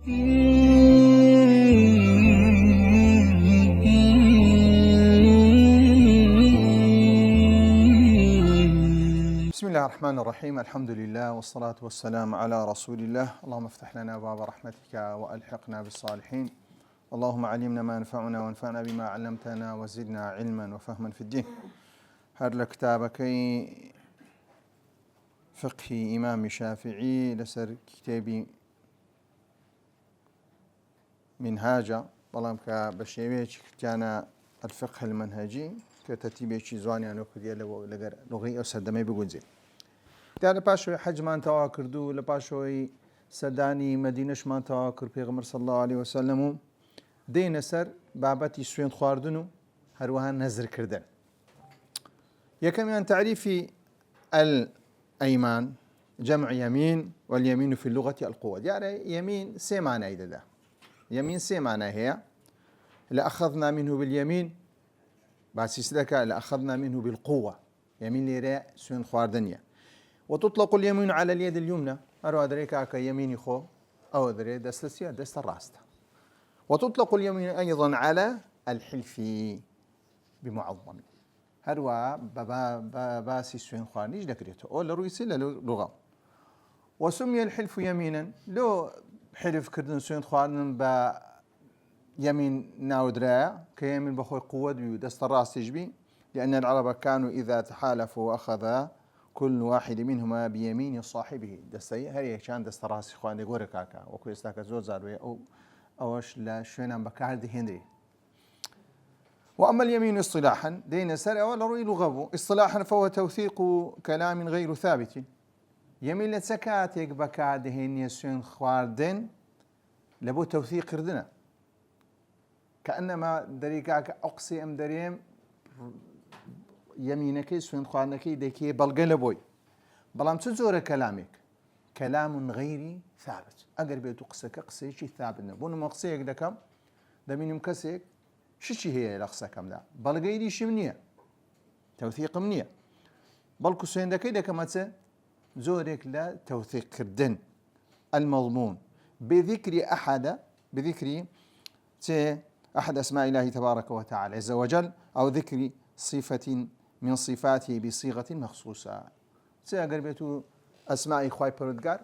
بسم الله الرحمن الرحيم. الحمد لله والصلاة والسلام على رسول الله. اللهم افتح لنا باب رحمتك وألحقنا بالصالحين. اللهم علمنا ما ينفعنا وانفعنا بما علمتنا وزدنا علما وفهما في الدين. هر لكتابك فقه إمام شافعي لسر كتابي منهاجة بلام كبشيويش كان الفقه المنهجي كترتيبه شي زواني أنا كردي لغي أو سردمي بقولزي. تعال باشوي حج ما انتوا كردو لباشوي سرداني مدينة ما انتوا كرد پیغمبر صلى الله عليه وسلم دين سر بابتي سوين خواردنو هروها نزر كردن. يكم يعني تعريف الأيمان جمع يمين، واليمين في اللغة القوة. يعني يمين سي معنى إذا يمين سي معنى هي لأخذنا منه باليمين بس يسلك لأخذنا منه بالقوة. يمين ليرى سوين خواردنيا. وتطلق اليمين على اليد اليمنى أرو أدريكا كيمين خو أو أدري دستسيا دست الراستا. وتطلق اليمين أيضا على الحلف بمعظم هروا باسي سوين خوارنيش ذكرته أو لرويسي للغة. وسمي الحلف يمينا لو حلف كردن سوين خوارن يمين ناودرايا كيمين بخوي قوة دست الراس تجبي، لأن العرب كانوا إذا تحالفوا وأخذ كل واحد منهما بيمين صاحبه دستي هري كان دست الراس خوان يقول كاكا وكل استاك زود زاروية أو أوش لا شوينا بكارد هندري. وأما اليمين اصطلاحا دين سرع ولا رؤي لغبو اصطلاحا فهو توثيق كلام غير ثابت. يمين لتسكاتك بكارد هني سوين خواردن لبو توثيق كردنا كأنما دريكاك أقصي أم دريم يمينك سوين خواردنك ديكي بلقلبوي بلام تزور كلامك كلام غير ثابت. أقرب يتقصك قصي شي ثابت نبون مقصيك دكم دمين مكسيك شي هي لقصكم ده بلقيدي شمنية توثيق منية بلكو سوين دكي دكمت زورك لا توثيق كردن المضمون بذكر أحد أسماء الله تبارك وتعالى عز وجل أو ذكر صفة من صفاته بصيغة مخصوصة. سأقربتو أسماء إخوة بردقار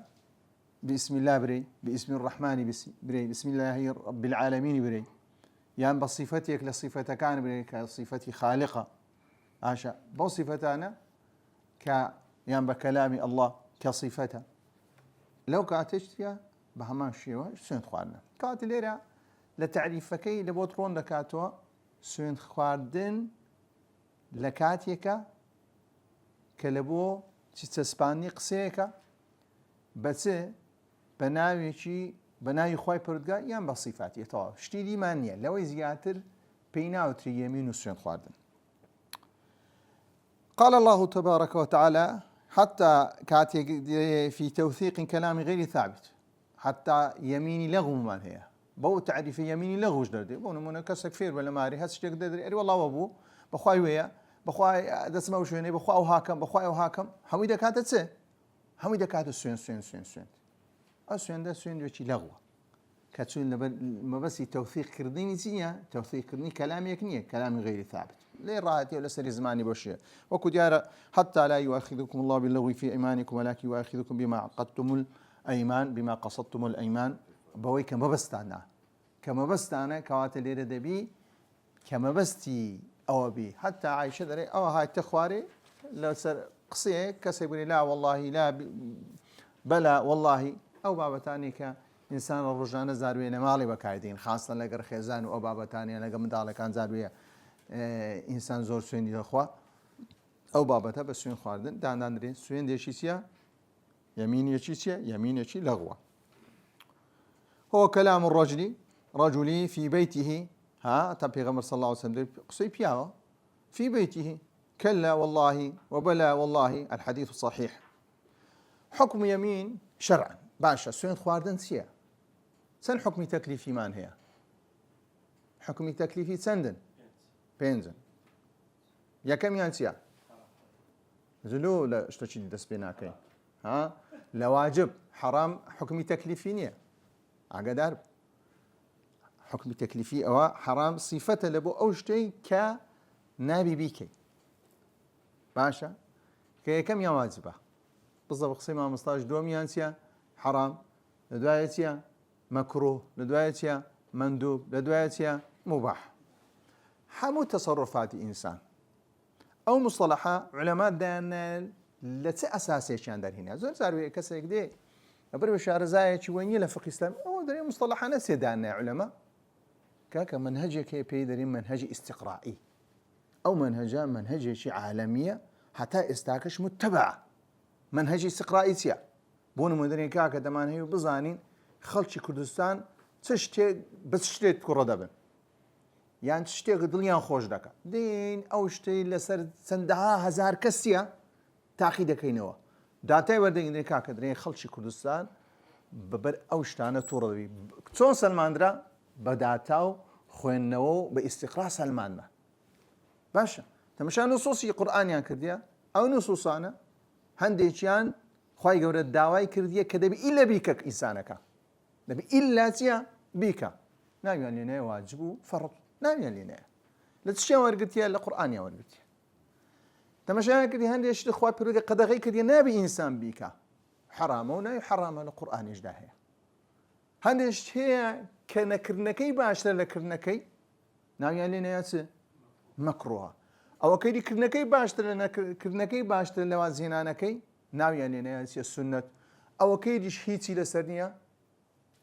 بسم الله بري، باسم الرحمن بري، بسم الله رب العالمين بري، يعني بصفتك لصفتك كان بري كصفتي خالقة عاشا بصفتنا يعني بكلام الله كصفته لو كاتشتيا بهمان شيء سنت خواردنا كات ليرا لتعريفكي لبوترون دكاتوا سنت خواردن لكاتيكا كلبو تستسباني قسيكا بس بناوي خواي پردگا يعني بصفات يتوا شتيدي مانيا لو زياتر بيناوتري يمين وسنت خواردن. قال الله تبارك وتعالى حتى كاتي في توثيق كلام غير ثابت حتى يميني لغو من هي بو تعريف يميني لغوش دردي بو نمونه كسك فير ولا ماري هسه تقدر اري والله ابو بخواي ويا بخواي دسمه وشوني بخواي وهاكم بخواي وهاكم حميده كاتت حميده كاتت سين اسين ده سين وشي لغوه كاتسون ما بس توثيق كرديني زيا توثيق كردني كلامي كنيه كلام غير ثابت ليه راحتي ولا سري زماني بوشيه وكو ديار حتى لا يؤاخذكم الله باللغو في ايمانكم ولكن يؤاخذكم بما عقدتم الايمان بما قصدتم الايمان بوي كما بستانا كوات ليره دبي كما بستي او بي حتى عايشه دري او هاي تخواري لو سر قصيه كسبني لا والله لا بلا والله او بابتاني ك إنسان الرجال زاروية مالي بكايدين خاصة لقر خيزان وأبابا تانية لقر مدالة كان زاروية إنسان زور سوين دي الأخوة أو بابتا بس سوين خواردن دان درين سوين دي شيسيا يمين يشيسيا يمين يشي لغوة. هو كلام رجلي في بيته تبي غمر صلى الله عليه وسلم قصي بياو في بيته كلا والله وبلا والله الحديث صحيح. حكم يمين شرعا باشا سوين خواردن سيا سن حكمي تكليفي مان هي حكمي تكليفي سندن بينزن يا كم ينسيا زلو لا اشتشي دس بيناكي لواجب حرام حكمي تكليفي نية ئاگادار حکمی تەکلیفی ئەوە حرام صیفەتە لە بۆ ئەو شتەی کە نابی بیکەی باشە کە یەکەم یا واجبە بزە بە قسەی مامۆستاش دووەمیان چیە حرام لە دوایە چیە مەکروه لە دوایە چیە مەندوب لە دوایە چیە مباح هەموو تەسەڕفاتی ئینسان ئەو مصطلحە عولەما دایان لە چه ئەساسێکیان دەرهێنا زۆر جار کەسێک دێ لەبەر بە شارەزایەکی وەنیە لە فقه ئیسلامی ئەوە دەرێ مصطلحانە سێدانە عولەما کاکە منهجێکی پێی دەرین منهجی ئیستیقڕائی ئەو منهجە منهجێکی عالەمیە هەتا ئێستاکەش متتەبعە منهجی ئیستیقڕائی چییە بۆ نمونەدەرێن کاکە دەمانهەیە بزانین خەڵکی کوردستان چ شتێک بە شتێک کوڕە دەبن یان شتێک دڵیان خۆش دەکات دین ئەو شتەی لەسەر چەندەها هەزار کەسیە تاقی دەکەینەوە داتای وەردەگرین کاکە درێن خەڵکی کوردستان بەبەر ئەو شتانە تووڕە دەبی چۆن سەلماندرا بە داتا و خوێندنەوە و بە ئیستیقڕا سەلماندا باشە تەماشا نوسوسی قورئانیان کردیە ئەو نوسوسانە هەندێکیان خوای گەورە داوای کردیە کە دەبی ئیلا بیکە ئینسانەکە دەبی ئیلا چییە بیکە ناویان لێنەیە واجب و فەڕد ناویان لێنەیە لە چیان وەرگرتیە لە قورئانیان وەرگرتیە تەماشایان کردی هەندێک شت خوا پێرودی قەدەغەی کردیە نابی ئینسان بیکە حرامە و ناوی حرامە لە قورئانیشدا هەیە هەندێک شت هەیە کە نەکردنەکەی باشترە لە کردنەکەی ناویان لێنەیە چ مەکروهە ئەوە کەیدی کردنەکەی باشتر لە نەکردنەکەی باشتر لە وازهێنانەکەی ناویان لێنەیە چیە سونەت ئەوە کەیدیش هیچی لەسەر نییە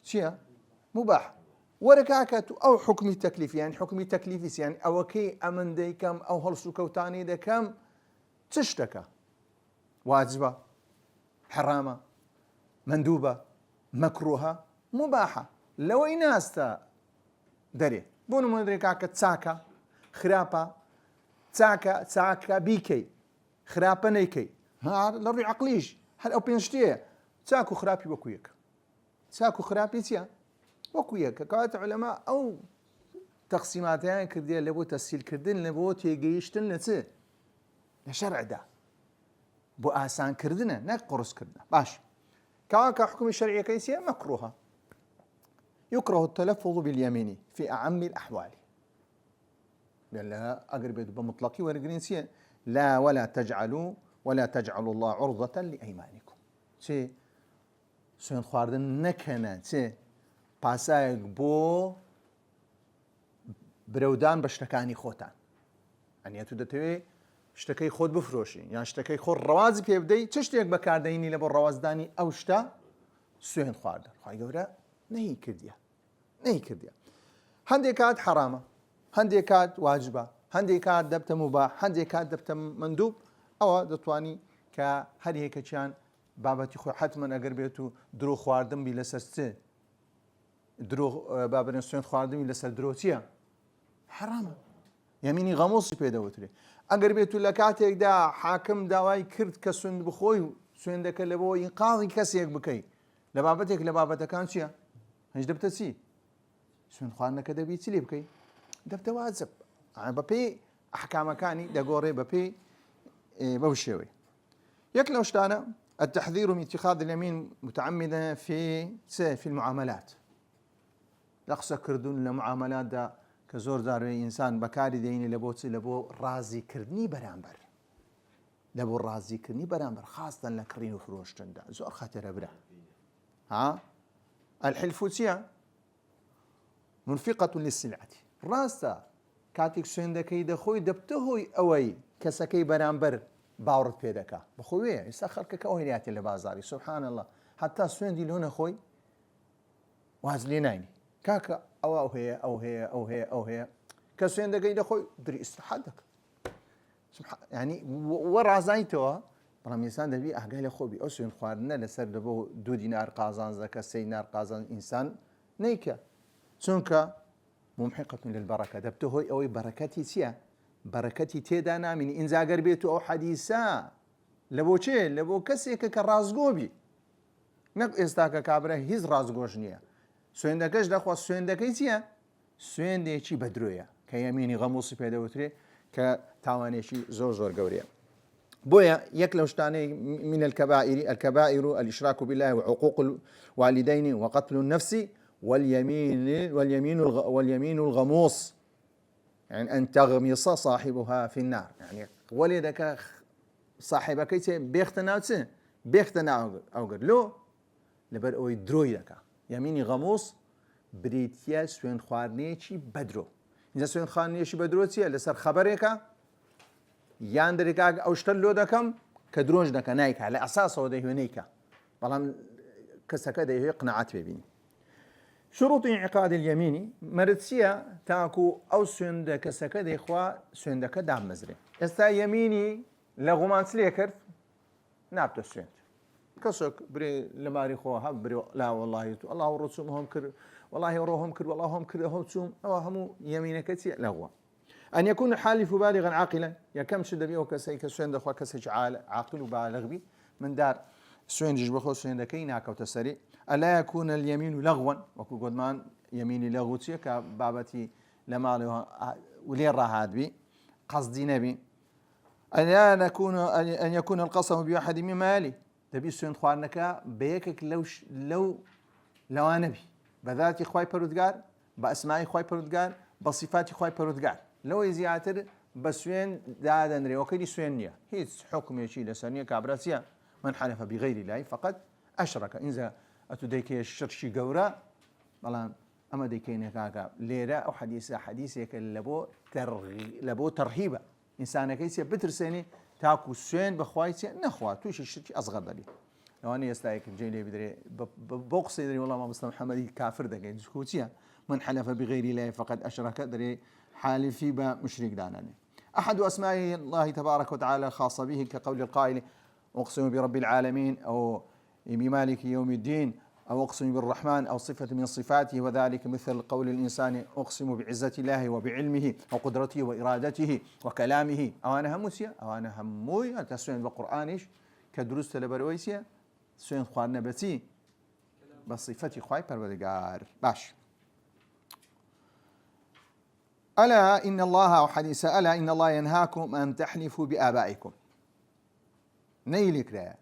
چییە مباح وەرە کاکە تو ئەو حکمی تەکلیفیان حکمی تەکلیفیسیان ئەوەکەی ئەمن دەیکەم ئەو هەڵس و کەوتانی دەکەم چ شتەکە واجبە حرامە مەندوبە مەکروهە مباحە لەوەی ناستە دەرێ بۆ نمونەدەرێ کاکە چاکە خراپە چاکە بیکەی خراپە نەیکەی لە ڕووی عەقلیش هەر ئەو پێنج شتەیە چاک و خراپی وەکو یەکە چاک و خراپی چییە وەکو یەکە کەواتە عولەما ئەو تەقسیماتیان کردیە لە بۆ تەسهیلکردن لە بۆ تێگەیشتن لە چ لە شەرعدا بۆ ئاسانکردنە نەک قورسکردنە باش کەواکە حکومی شەرعیەکەی چییە مەکروهە يكره التلفظ باليمين في أعم الأحوال لا أقرب بمطلقي ورقرينسيا لا ولا تجعلوا الله عرضة لأيمانكم شيء سوين خواردن نكنا شيء پاسایك بۆ برەودان بە شتەکانی خۆتان ئەنیە تو دەتەوێ شتەکەی خۆت بفرۆشی یان شتەکەی خۆت ڕەوازی پێ بدەی چ شتێک بەکاردەینی لە بۆ ڕەوازدانی ئەو شتە سوێن خواردن خوای گەورە نەهی کردیە هەندێک کات حرامە هەندێک کات واجبە هەندێک کات دەبتە موباح هەندێک کات دەبتە مەندوب ئەوە دەتوانی کە هەر یەکەکیان بابەتی خۆی حتمەن ئەگەر بێت و درۆ خواردن بی لەسەر چ درۆ بابەتێن سوێن خواردنی لەسەر درۆ چییە حرامە یەمینی غەموسی پێدەوترێ ئەگەر بێت و لە کاتێکدا حاکم داوای کرد کە سوێند بخۆی و سوێندەکە لە بۆ ئینقاذی کەسێک بکەی لە بابەتێک لە بابەتەکان چییە هەنج دەبتە چی سوێن خواردنەکە دەبی چی لێ بکەی دەبتە واجب بەپێی ئەحکامەکانی دەگۆڕێ بەپێی بەو شێوەی یەک لەو شتانە التحذير من اتخاذ اليمين متعمدا في المعاملات لقصة كردون لمعاملات دا كزور داروي إنسان بكاري ديني لبو رازي كردني برامبر لبو رازي كردني برامبر خاصة لكرين وفروشتن دا زور خاطر برا ها الحلف تيا منفقة للسلعة راستا كاتيك سويندكي دخوي دبتهوي أوي كسكي برامبر باورت پێدەکا بەخۆوێ ئێستا خەڵکەکە ئەوهێناتی لە بازاری سبحان الله حتا سوێندی لۆنە خۆی واز لێ ناینی کاکە ئەو هەیە کە سوێندەکەی دەخۆی دری ئیستراحەت دەکە ینی وە ڕازایتەوە بەڵام ئێستا دەبی ئاگای لە خۆبی ئەو سوێند خواردنە لەسەر دەبە 2 دینار قازانج دەکە 3 دینار قازانج ئینسان نەیکە چونکە ممحقة للبركة دەبتە هۆی ئەوەی بەرەکەتی چییە بەرەکەتی تێدا نامینی ئینجاگەر بێت و ئەو حەدیسە لە بۆ چێ لە بۆ کەسێکە کە ڕازگۆبی نەک ئێستاکە کابرا هیچ ڕازگۆش نییە سوێندەکەش دەخواست سوێندەکەی چییە سوێندێکی بەدرۆیە کە یەمینی غەموسی پێدەوترێ کە تاوانێکی زۆر گەورەیە بۆیە یەک لەو شتانەی من الكبائر الإشراك بالله وعقوق الوالدين وقتل النفس واليمين الغموس، يعني أن تغمص صاحبها في النار، يعني ولدك صاحبك بيختنا أوغر لو لبر أوي دروي لك يميني غموس بريتيا سوين خوارنيشي بدرو إذا سوين خوارنيشي بدرو تيا لسر خبرك ياندرك أو اشتلو دكم كدروج دك نايكا على أساسه ده هنيكا بلام كسكا ده يقنعت ببين شروط انعقاد اليمين مرتسيا تاكو أو سوين كسكا ده إخوا سوين دك دام مزري استا يميني لغمان سليكر نابتو سوين كسك بري لماري خوها بري لا والله الله ورسومهم كر والله وروهم كر والله هم كر هم تسوم هم يمينك تي لغوا أن يكون الحالف بالغا عاقلا يا كم شد بيه كسي كسوين دخوا كسي عاقل وبالغ بي من دار سوين جيج بخو سوين دكينا كو تسري ألا يكون اليمين لغوا وكو قدمان يميني لغوتي كبابتي لما ولين راهاد بي قصدي نبي أن يكون القسم بأحد مما يلي دبي سوين خوارنك بيكك لو نبي بذاتي خواي پروردگار بأسماء خواي پروردگار بصفات خواي پروردگار لو يزياتر بسوين دادن ري وكيدي سوين نيا هيت حكم يشي لسانية كابراسيا من حلف بغير الله فقد أشرك إنزا أتديكي الشرشي قورا بلان أما ديكيني كاكا ليرا أو حديثيك لبو ترهيبا إنسانا كيسيا بترسيني تاكو سوين بخوايتي نخوا توش الشركي أصغر دلي لو أنا يستايك جيلي بدري بوقصي دري والله ما مسلم محمدي كافر دقي دسكوتيا من حلف بغير الله فقد أشرك دري حالفي بمشرك داناني أحد أسماء الله تبارك وتعالى الخاصة به كقول القائل أقسم برب العالمين أو بمالك يوم الدين أو أقسم بالرحمن أو صفة من صفاته وذلك مثل قول الإنسان أقسم بعزة الله وبعلمه وقدرته وإرادته وكلامه أو أنا هموسيا أو أنا هموي تسوين بالقرآنش كدروس تلبرويسيا سوين خوارنا بتي بصفتي خواي پروردگار باش ألا إن الله وحديث ألا إن الله ينهاكم أن تحلفوا بآبائكم نيلي كرا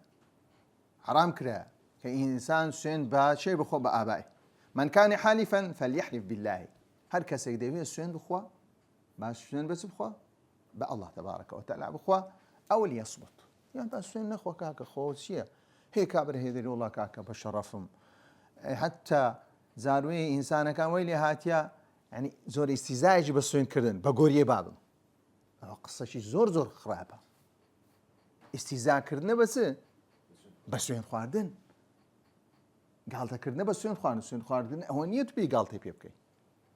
حرام كرا كإنسان سوين بشيء بخو بآبائه من كان حالفا فليحلف بالله هر كسي ديفي سوين بخوا باش سوين بس بخوا بالله تبارك وتعالى بخوا أو ليصمت يعني بس سوين نخوا كاكا خوشيا هي كابر هذي والله كاكا بشرفهم حتى زاروي إنسان كان ويلي هاتيا يعني زور استزاج بس سوين كردن بقوريه بابم قصة شي زور خرابة استزاج كردن بس سوين خواردن قالتا كردن بس سوين خواردن هو نيت بي قالتا بيبكي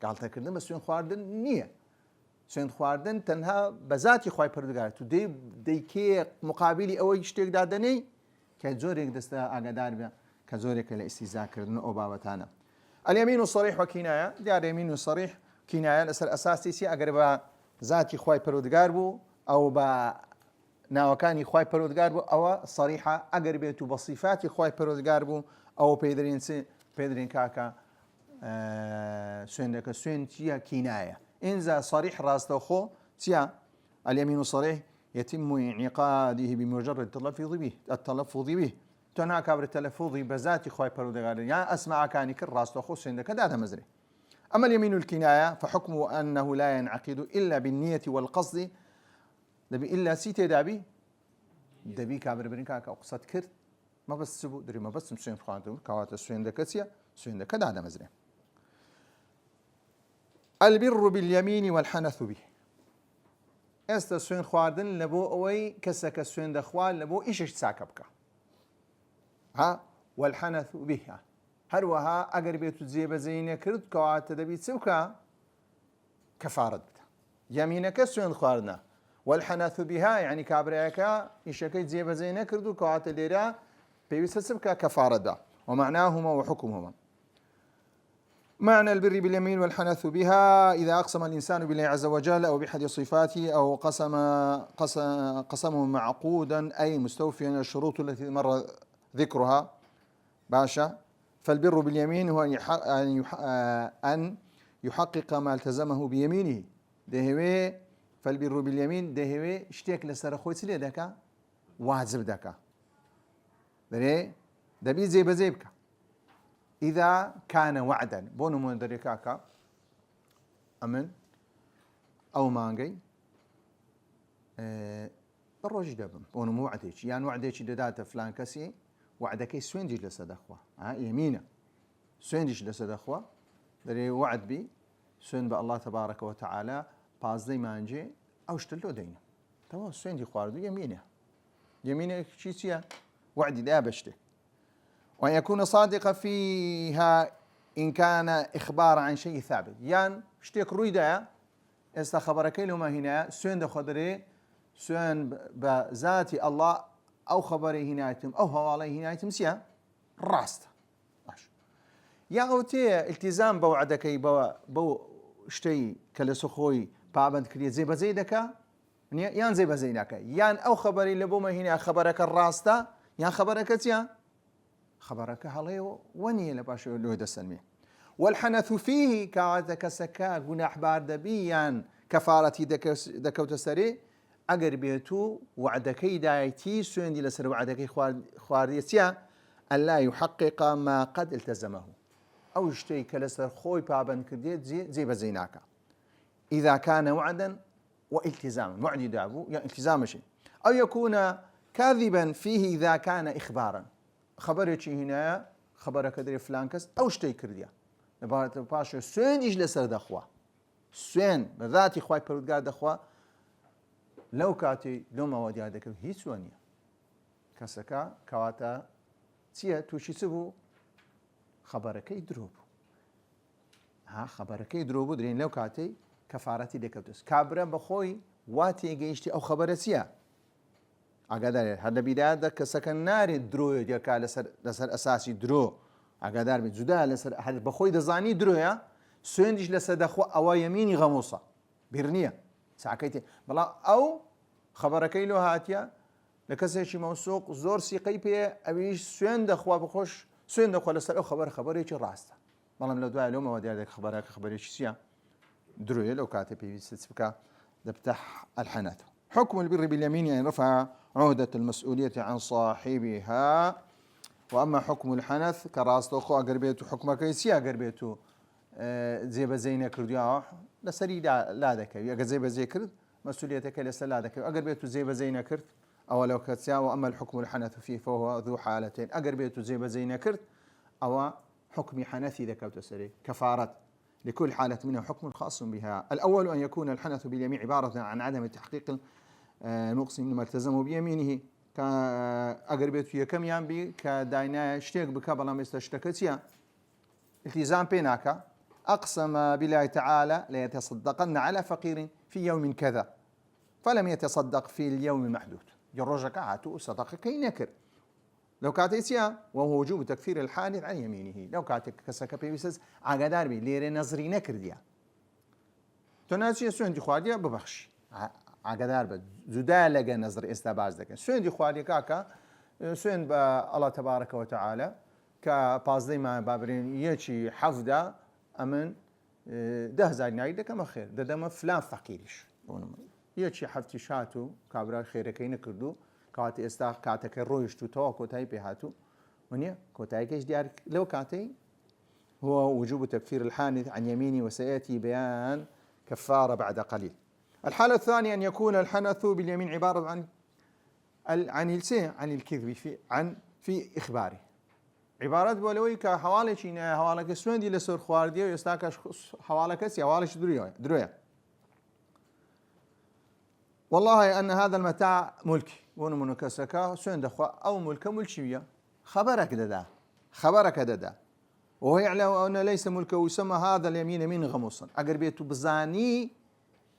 قالتا كردن بس سوين خواردن نية سوين خواردن تنها بذاتي خواي پروردگار تو دي كي مقابلي او يشتيك دادني كزوريك دستا اقدار بها كزوريك الاستزاج كردن او بابتانا اليمين الصريح وكناية ديار يمين الصريح كناية الأسر أساسي سي أقرب ذاتي خواي پروردگار بو أو با ناوكاني خواي پروردگار بو أو صريحة أقربيتو بصفاتي خواي پروردگار بو أو بيدرين كاكا سوين دكا سوين تيا كناية إنزا صريح راستوخو تيا اليمين الصريح يتم انعقاده بمجرد التلفظ به تنها كابر التلفظ بذاتي خواي پروردگار يا اسمع كاني كر راستوخو سوين دكا دادا مزري أما اليمين الكناية فحكمه أنه لا ينعقد إلا بالنية والقصد دبي إلا سيتي دبي كابر برين كاكا قصد كرت ما بس سبو دري ما بس مسوين خواندو كواتا سوين دكتيا سوين دكا دادا مزري البر باليمين والحنث به استا سوين خواردن لبو اوي كسك سوين دخوال لبو ايش تساكبك ها والحنث به هروها اگر بيتو زيبه زينه كرد كواتا دبي تسوكا كفارت بتا يمينك سوين خواردنا والحنث بها يعني كابريكا يشكي زيبه زينه كردو كواتا ليرا بيسسبك كفارة ومعناهما وحكمهما معنى البر باليمين والحنث بها إذا أقسم الإنسان بالله عز وجل أو بأحد صفاته أو قسمه معقودا أي مستوفيا الشروط التي مر ذكرها باشا فالبر باليمين هو أن يحقق ما التزمه بيمينه دهوي فالبر باليمين دهوي اشتيك لسرخوي سلي دكا واجب دكا دري دبي زي بزيبك إذا كان وعدا بونو من دريكاكا أمن أو مانجي الروج دبم بونو موعدك يعني وعدك داتا فلان كسي وعدك سويندج لسدخوا يمينه سويندج لسدخوا دري وعد بي سوين بالله تبارك وتعالى بازدي مانجي أو اشتلو دينه توا سويندي خواردو يمينه شيء وعدي دا بشته وأن يكون صادقا فيها إن كان إخبار عن شيء ثابت يعني اشتيك رويدا استخبرك لما هنا سوين دا خضري سوين بذاتي الله أو خبري هنا يتم أو هوالي هنا يتم سيا راست يا أوتي التزام بوعدك بو شتي كالسخوي بابند كريه زي بزيدك يان زي بزينك يان أو خبري لبوما هنا خبرك الراستا يان خبرك تيا خبرك عليه وني لباش لود السلمية والحنث فيه كعادك سكا جناح بارد بيان كفارتي دكوت السري أجر بيتو وعدكي دايتي سويندي لسر وعدكي خوارديتيا ألا يحقق ما قد التزمه أو يشتي كلسر خوي بابن كرديت زي بزيناك إذا كان وعدا والتزاما وعد دابو يعني التزام شيء أو يكون كاذبا فيه إذا كان إخبارا خبرك هنا خبرك دري فلانكس أو شتي كرديا نبارت باشا سوين يجلس دخوا سوين بذاتي خواي بردقار دخوا لو كاتي لو ما ودي هذاك هي سوانيا كسكا كواتا تيا توشي سبو خبرك يدروب خبرك يدروب درين لو كاتي كفارتي دكتوس كابرا بخوي واتي جيشتي أو خبرتيا أقدر هذا بداية كسكن ناري درو يجاكا لسر أساسي درو أقدر بجدا لسر هذا بخوي دزاني درو يا سويندش لسر دخوا أو يميني غموصة بيرنية ساكيتي بلا أو خبرك له هاتيا لكسيشي موثوق زور سيقي بي أبيش سوين دخوا بخوش سوين دخوا لسر أو خبر يجي راسته بلا من الدواء لو ما ودي هذاك خبرك سيا دروي لو كاتب في ستسبكا دبتح الحنث حكم البر باليمين يعني رفع عهدة المسؤولية عن صاحبها وأما حكم الحنث كراس أخو أقربيته حكمك كيسيا أقربيته زي بزينة كرديا لسري لا ذاك أجر زي بزي كرد مسؤوليتك لسه لا ذاك أقربيته زي بزينة كرد أو لو كتسيا وأما الحكم الحنث فيه فهو ذو حالتين أقربيته زي بزينة كرد أو حكم حنثي ذاك وتسري كفارة لكل حالة منها حكم خاص بها الأول أن يكون الحنث باليمين عبارة عن عدم تحقيق المقسم لما التزمه بيمينه كأقربيت يكم ينبي كداينا اشتيك بكبلا مستشتكتيا التزام بيناك أقسم بالله تعالى ليتصدقن على فقير في يوم كذا فلم يتصدق في اليوم المحدود جرجك عاتو صدق كي نكر لو كاتيسيا وهو وجوب تكفير الحادث عن يمينه لو كاتك كسك بيسز عقدار بي ليري نظري نكر ديا تناسي سوين دي خواديا ببخش عقدار بد زدا لقى نظر استباز دك سوين دي خواديا كاكا سوين با الله تبارك وتعالى كبازدي ما بابرين يجي حفظه امن ده زاي نايد كما خير ده دم فلان فقيرش يجي حفتي شاتو كابرا خيرك ينكردو كاتي استاخ كاتك رويش تو تو كوتاي بهاتو ونيا كوتاي كيش ديار لو كاتي هو وجوب تكفير الحانث عن يمينه وسياتي بيان كفاره بعد قليل. الحاله الثانيه ان يكون الحنث باليمين عباره عن الكذب في اخباره. عبارات بولوي كحواله شينا حواله كسوندي لسر خواردي يستاكش حواله كسي حواله درويا والله أن هذا المتاع ملكي ونمو كسكا سندخوا أو ملكية خبرك ددا وهو يعلم أن ليس ملكه ويسمى هذا اليمين يمين غموصا أقربيته بزاني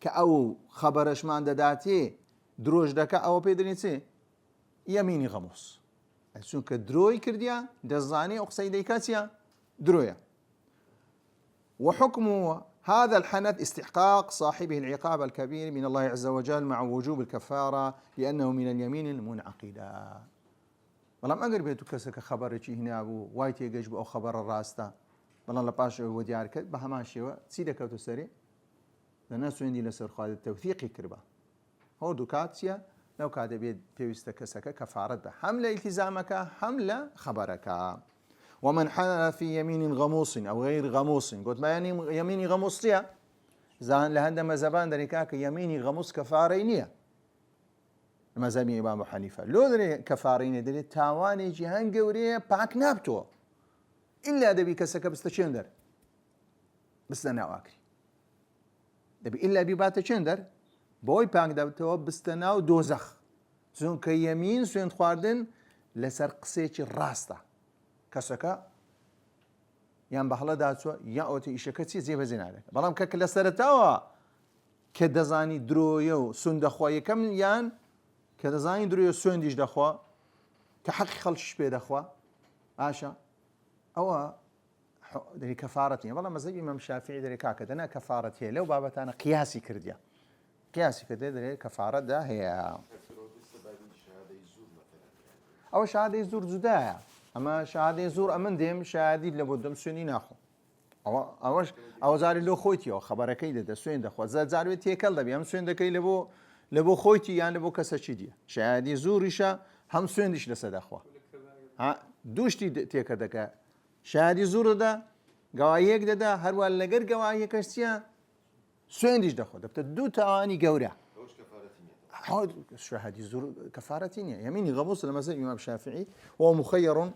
كأو خبرش ما عند داتي دروج دكا أو بيدريتي يميني غموص أسون كدروي كرديا دزاني أقصي كاسيا درويا وحكم هذا الحنث استحقاق صاحبه العقاب الكبير من الله عز وجل مع وجوب الكفارة لأنه من اليمين المنعقدة. والله ما قربيتو كسك خبرك هنا أبو وايتي جيجب أو خبر الراستا والله لباش وديارك بهماشي وسيدك وتسري الناس عندي لسر خالد التوثيق كربا هو دوكاتيا لو كاد بيد بيستكسك كفارة حملة التزامك حملة خبرك. ومن حلف في يمين غموس أو غير غموس قلت ما يعني يميني غموسية زان لهندما زبان دريكاك يميني غموس كفارينية مذهب إمام أبو حنيفة لو دري كفارينية دري تاواني جهان قورية باك نابتو إلا دبي كسك بستشندر بستنا واكري دبي إلا بيبات شندر بوي باك دابتو بستنا ودوزخ سون كيمين سون خواردن لسر قسيتش الراستا كسكا يان بحلا داتسو يا اوتي شكتي زي بزين عليك بلام كك لسرتاوا كدزاني درويو سند خويا كم يان كدزاني درويو سنديش دخوا كحق خلش بيد اخوا عاشا او دري كفارتي والله مزي امام الشافعي دري كاك انا كفارتي لو بابت انا قياسي كرديا قياسي كده دري كفاره ده هي او شهاده يزور زدايا اما شهاده يزور امن ديم شهادي لبودم سنين اخو او زاري لو خويتي او خبركي ده سوين ده خو زاري تيكل ده بيام سوين ده كي لبو خويتي يعني لبو كسچي دي شهاده زوريشا هم سوين ديش لسد اخو ها دوشتي تيك دك شهاده زور ده گوايك ده هر ول لگر گوايك كشتيا سوين ديش ده خو ده دو تاني غورا حاضر شهادة زور كفارتين يميني غموس لمذهب الإمام الشافعي وهو مخير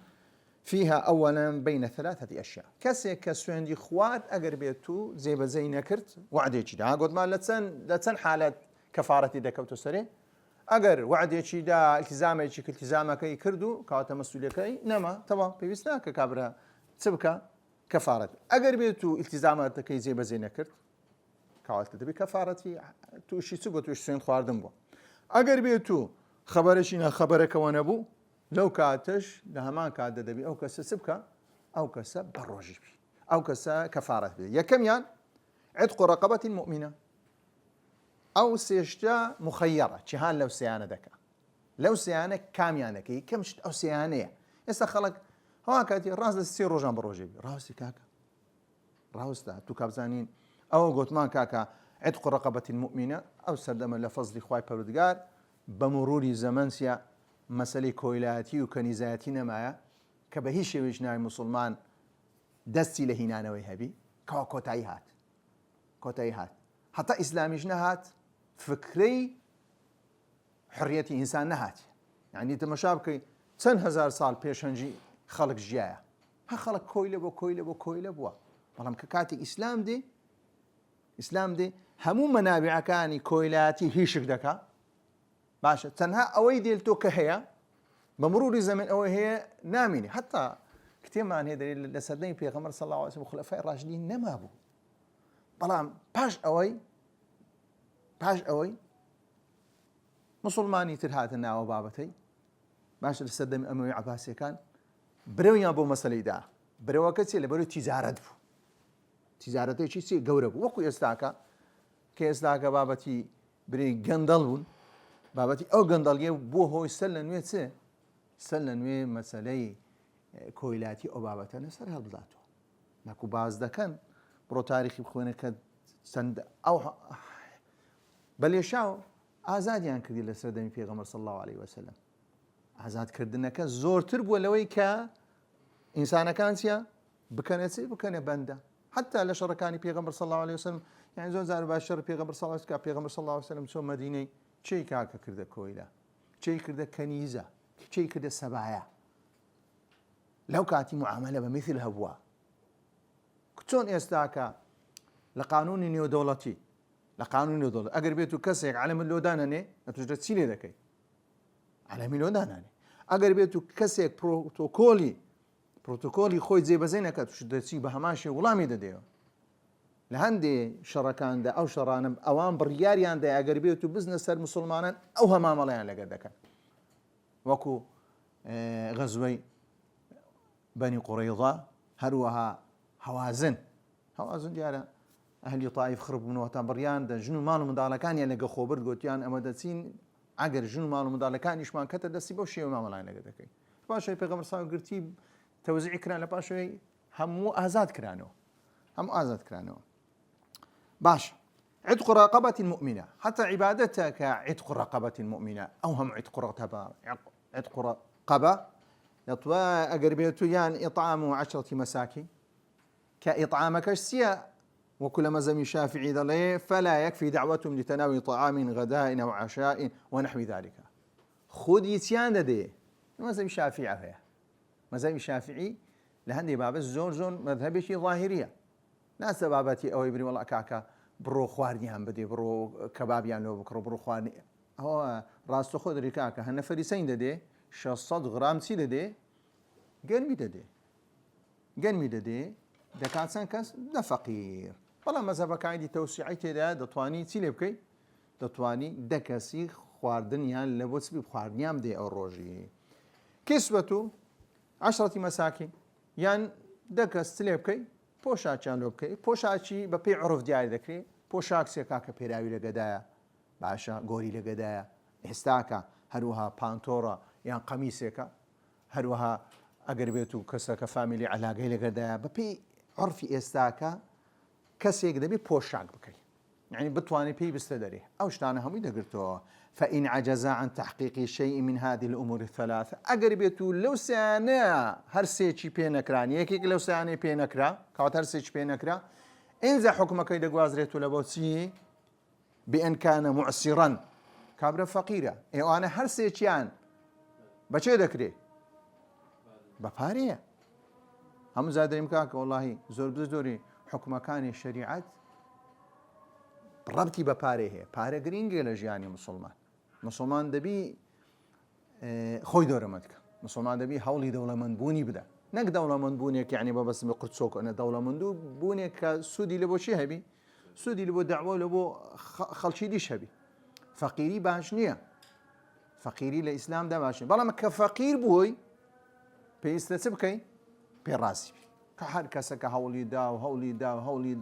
فيها أولا بين ثلاثة أشياء كسي كسوين دي خوات أقر بيتو زي بزي نكرت وعدي دا قد ما لتسن حالات كفارتي دا كوتو سري أقر وعدي دا التزامي التزامك يكردو كواتا مسؤوليكي نما تمام بيبسناك كابرا تسبك كفارة أقر بيتو التزاماتك زي بزي نكرت كواتا دبي كفارتي توشي سبو توش سوين خواردن بو اگر بيتو خبرشينا خبرك ونبو لو كاتش لهمان كاد دبي او كس سبكه او كس بروجي او كس كفاره يا كم يان عتق رقبه مؤمنه او سيشتا مخيره شهان لو سيانه دكا لو سيانه كام يانك كمش او سيانه هسه خلق هاكاتي راس السير روجان بروجي راسي كاكا راوستا تو كابزانين او قلت ما كاكا عتق رقبة مؤمنة أو سردم لفظ خواي بردقار بمرور زمن سيا مسألة كويلاتي وكنيزاتي نمايا كبهيش وجناي مسلمان دستي لهنا ويهبي كوتاي هات حتى إسلامي جنهات فكري حرية إنسان نهات يعني تمشابكي 10,000 سال بيشنجي خلق جيايا ها خلق كويلة بوا والله كاتي إسلام دي همو منابع كاني كويلاتي هيشك دكا باشا تنها اوي ديلتو كهيا بمرور الزمن اوي هي ناميني حتى كثير ما هي دليل لسدني في غمر صلى الله عليه وسلم خلفاء الراشدين نمابو بلام باش اوي مسلماني ترهات الناو بابتي باش لسدني اموي عباسي كان بريو ابو مسألة دا بريو كتسي لبريو تجارتي شي سي غورب وكو يستاكا كيستاكا بابتي بري غندلون بابتي او غندل بو هو سلن مسألة كويلاتي او بابتنا سر هالبلاتو ناكو باز دكان برو تاريخي بخوينا كد سند او بل يشاو آزاد يعني كردي لسردمي في غمر صلى الله عليه وسلم آزاد كردنا كان زورتر بولوي كا إنسان كانسيا بكنة بندا حتى لشركاني في غمر صلى الله عليه وسلم يعني زون زار باشر في غمر صلى الله عليه وسلم في غمر صلى الله عليه وسلم سو مدينة شيء كاكا كرده كويلا شيء كرده كنيزة شيء كرده سبايا لو كانت معاملة بمثل هبوا كتون يستاكا لقانون نيو دولتي أقر بيتو كسيك على ملودانني نتوجد سيلي ذكي على ملودانني أقر بيتو كسيك بروتوكولي خوي زي بزينك تشد سي بهماشي ولامي دديو لهندي شركان دا او شرانم اوان برياريان دا اقر بيتو بزنس المسلمان او همامليان لقدك وكو غزوي بني قريظة هروها هوازن ديالا أهل طائف خرب من وطن بريان دا جنو مالو مدالكان يعني لقى خوبر قوتيان أمدتين عقر جنو مالو مدالكان يشمان كتا دسي بوشي وماملان لقدك باشا يبقى مرساو قرتيب توزيع كران لباشا همو آزاد كرانو باش عتق رقبة مؤمنة حتى عبادتك عتق رقبة مؤمنة أو هم عتق رقبة دەتوانێت ئەگەر بێت یان ئیطعام و 10 مساکین کە ئیطعامەکەش چییە؟ وەکو لە مەذهبی شافعی دەڵێ فلا يكفي دعوتهم لتناول طعام غداء أو عشاء ونحو ذلك. خودی چیان دەدێ؟ مەذهبی شافعی هەیە. مەذهبی شافعی لە هەندێک بابەت زۆر مەذهبێکی ظاهریە. ناسە بابەتی ئەوەی بری وەڵا کاکە بڕۆ خواردنیان بدێ، بڕۆ کەبابیان لەوە بکڕۆ، بڕۆ خواردنی ئەوە ڕاستەخۆ دەری کاکە هەنە فەریسەین دەدێ 600 غرام چی دەدێ؟ گەرمی دەدێ. گەرمی دەدێ دەکات چەند کەس لە فەقیر. بەڵام مەذهبەکانی تەوسیعی تێدا دەتوانی چی لێ بکەیت؟ دەتوانی 10 کەسی خواردنیان لە بۆ چبی خواردنیان بدێ ئەو ڕۆژی. کسوەت و 10 مساکین یان 10 کەس لێ بکەیت پۆشاکیان لۆ بکەیت. پۆشاکی بە پێی عرف دیاری دەکرێت. پۆشاک سێکا کە پێراوی لە گەدایە، باشە گۆری لە گەدایە، ئێستاکە هەروەها پانتۆڕە یان قەمیسێکە، هەروەها ئەگەر بێت و کەسەکە فامیلی علاگەی لە گەدایە بە پێی عرفی ئێستاکە کەسێک دەبێت پۆشاک بکەیت، یعنی بتوانێت پێی بستە دەرێ. ئەو شتانە هەمووی دەگرتەوە. فإن عجز عن تحقيق شيء من هذه الأمور الثلاثة أجر بيتو لو سانا هرسيتشي بينكران يكيك لو سانا بينكرا كوات هرسيتش بينكرا إنزا حكمك إذا جوازريتو لبوتسي بأن كان معسرا كابرا فقيرة إيه أنا هرسيتشيان بچه دكري بفارية هم زاد إمكانك والله زور بزوري حكمكان الشريعة ربطي بپاره هەیە. پارە گرنگە لە ژیانی مسلمان دەبی خۆی دەوڵەمەند بکە. مسلمان دەبی هەوڵی دەوڵەمەندبوونی بدە، نەک دەوڵەمەندبوونێک یعنی بەبەست بە قورچۆک ئەنە دەوڵەمەندوو بوونێک کە سوودی لە بۆ چی هەبی؟ سوودی لە بۆ دەعوە لە بۆ خەڵکی دیش هەبی. فەقیری باش نییە. فەقیری لە ئیسلامدا باش نییە. بەڵام کە فەقیر بووی پێویستە چ بکەی؟ پێڕاستی بی. کە هەر کەسەکە هەوڵی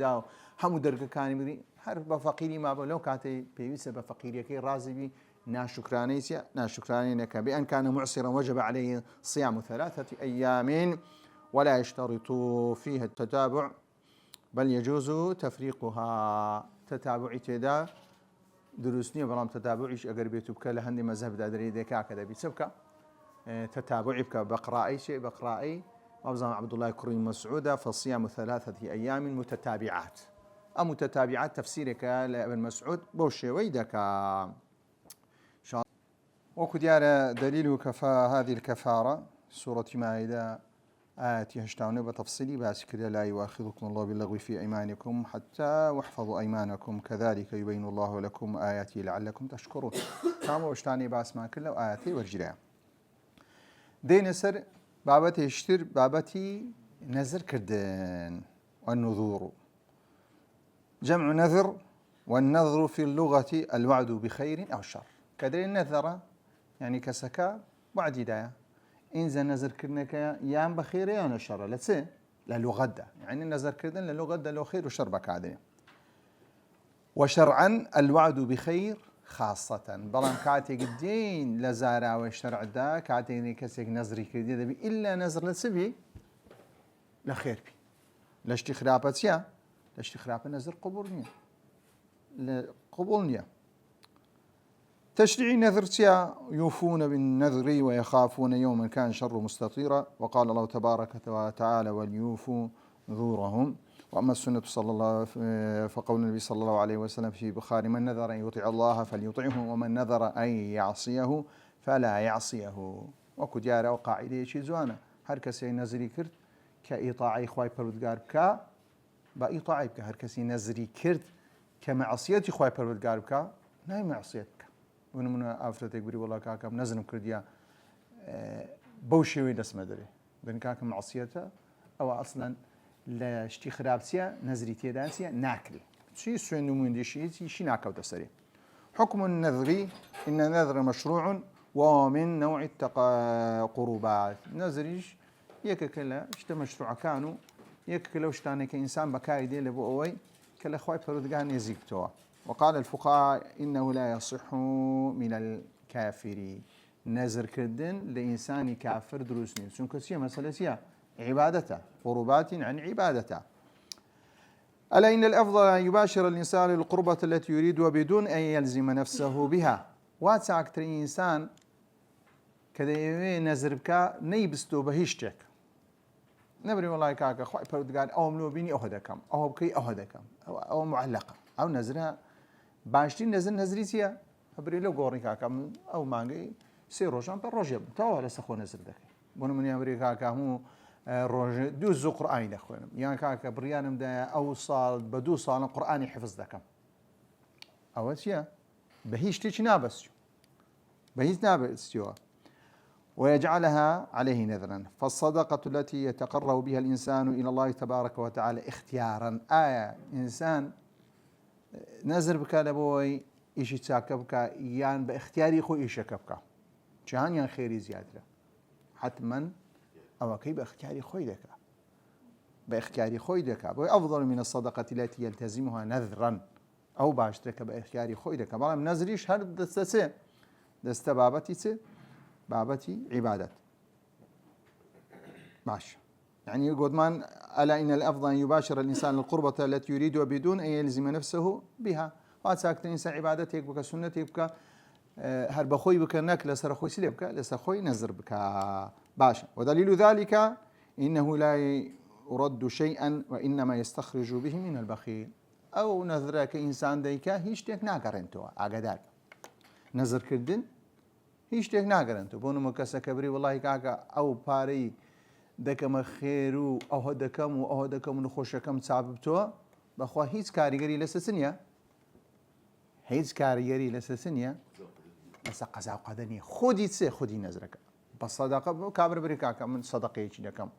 دا و هەموو دەرگەکانی بگری هەر بە فەقیری مابە لەو کاتەی پێویستە بە فەقیریەکەی ڕازی بی ناشکرانەی چیە؟ ناشکرانەی نەکە. بأن كان معسرا وجب عليه صيام 3 أيام ولا يشترط فيها التتابع بل يجوز تفريقها. تتابعي تێدا دروست نییە، بەڵام تتابعیش ئەگەر بێت و بکە لە هەندێک مەذهبدا دەرێ دێکا کە دەبی چ بکە؟ تتابعی بکە بە قڕائی چێ؟ بە قڕائی وابزان عبدالله کوڕی مەسعودە فصيام 3 أيام متتابعات. متتابعات تفسيرك لابن مسعود بوشي دكا. وكو ديار دليل هذه الكفارة سورة مائدة آيات يهشتاون بتفصيلي باسكر لا يؤاخذكم الله باللغو في أيمانكم حتى واحفظوا أيمانكم كذلك يبين الله لكم آياته لعلكم تشكرون. كامو اشتاني باسما كله آياتي والجراء دين سر بابتي اشتر بابتي نزر كردن والنذور جمع نذر، والنذر في اللغة الوعد بخير أو شر. كدري النذر يعني كسكا وعد دايا إنزا نذر كرنك يام بخير يا شر لتسي للغة دا. يعني النذر كردن للغة دا لو خير وشر بكادري. وشرعا الوعد بخير خاصة بلان كاتي قدين لزارا والشرع دا كاتي كسك نذري كردي دبي إلا نذر لتسبي لخير بي لاشتي خرابتيا لاشتي خرابة نذر قبول نيا تشريع نذر تيا يوفون بالنذر ويخافون يوما كان شر مستطيرا. وقال الله تبارك وتعالى وليوفوا نذورهم. وأما السنة صلى الله فقول النبي صلى الله عليه وسلم في بخاري من نذر أن يطيع الله فليطيعه ومن نذر أن يعصيه فلا يعصيه. وكو ديارة وقاعدة شي زوانا هر كسي نذري كرت كإطاعي خواي پروردگار بكا بإطاعي بكا. هر كسي نذري كرت كمعصيتي خواي پروردگار بكا ناي معصيتك. ونمنا آفرتك بري والله كاكم نزنم كرديا بوشيوي دس مدري بين كاكم معصيته أو أصلا لا شتي خرابسيا نزري تيدانسيا ناكري شي سوين نمون دي شي ناكو تسري. حكم النذري إن النذر مشروع ومن نوع القربات. نذريش يك كلا اشت مشروع كانوا يك كلا وشتاني كإنسان بكايدي لبو أوي كلا خواي بردقان يزيكتوا. وقال الفقهاء إنه لا يصح من الكافر. نذر كردن لإنسان كافر دروسني سنكسية مسألة عبادته قربات عن عبادته. ألا إن الأفضل أن يباشر الإنسان القربة التي يريدها بدون أن يلزم نفسه بها. واتسع أكتر إنسان کە دەیەوێ نەزر بکە نەیبستۆ بە هیچ شتێک نەبری وڵای کاکە خوای پەروەردگار ئەوم لۆ بینی ئەوە دەکەم ئەوە بکەی ئەوە دەکەم ئەوە معلەقە ئەو نەزرە باشترین نەزری چییە هەبرێ لەو گۆڕی کاکە ئەو مانگەی سێ ڕۆژان بە ڕۆژێ بوو تاوا لەسەر خۆ نەزر دەکەی بۆ نمونە هەبرێ کاکە هەموو ڕۆژ دوو زوو قورئانی دەخوێنم یان کاکە بڕیانمدایە ئەو ساڵ بە 2 ساڵم قورئانی حفظ دەکەم ئەوە چییە بە هیچ شتێکی نابەستیوە بە هیچ نابەستیوە ويجعلها عليه نذرا فالصدقة التي يتقرب بها الإنسان إلى الله تبارك وتعالى اختيارا إنسان نذر بك لبوي إيشي تساكبك يان باختياري خو إيشكبك جهان يان خيري زيادة حتما أو كي باختياري خويدك باختياري خويدك أفضل من الصدقة التي يلتزمها نذرا أو باشترك باختياري خويدك بلام نذريش هل دستسي دستبابتي بابتي عبادات ماشي يعني يقول من ألا إن الأفضل أن يباشر الإنسان القربة التي يريدها بدون أن يلزم نفسه بها واتساكت الإنسان عبادتك بك سنتك بك هل بخوي بك نك لسر خوي سلي بك لسر خوي نزر بك باشا ودليل ذلك إنه لا يرد شيئا وإنما يستخرج به من البخيل أو نذرك إنسان ديكا هيشتك ناقرنتو أقدار نزر كردن هیچ شتێک ناگەرنتەوە بۆ نمونە کەسەکە بری وڵی کاکە ئەو پارەی دەکەمە خێر و ئەوە دەکەم و ئەوە دەکەم و نەخۆشەکەم چاپ بتووە بەخوا هیچ کاریگەری لەسەر نییە هیچ کاریگەری لەسەر نییە لەسەر قەزا و قەدەر نییە خودی چێ خودی نەزرەکە بە سەدەقە کابرا بری کاکە من سەدەقەیەکی دەکەم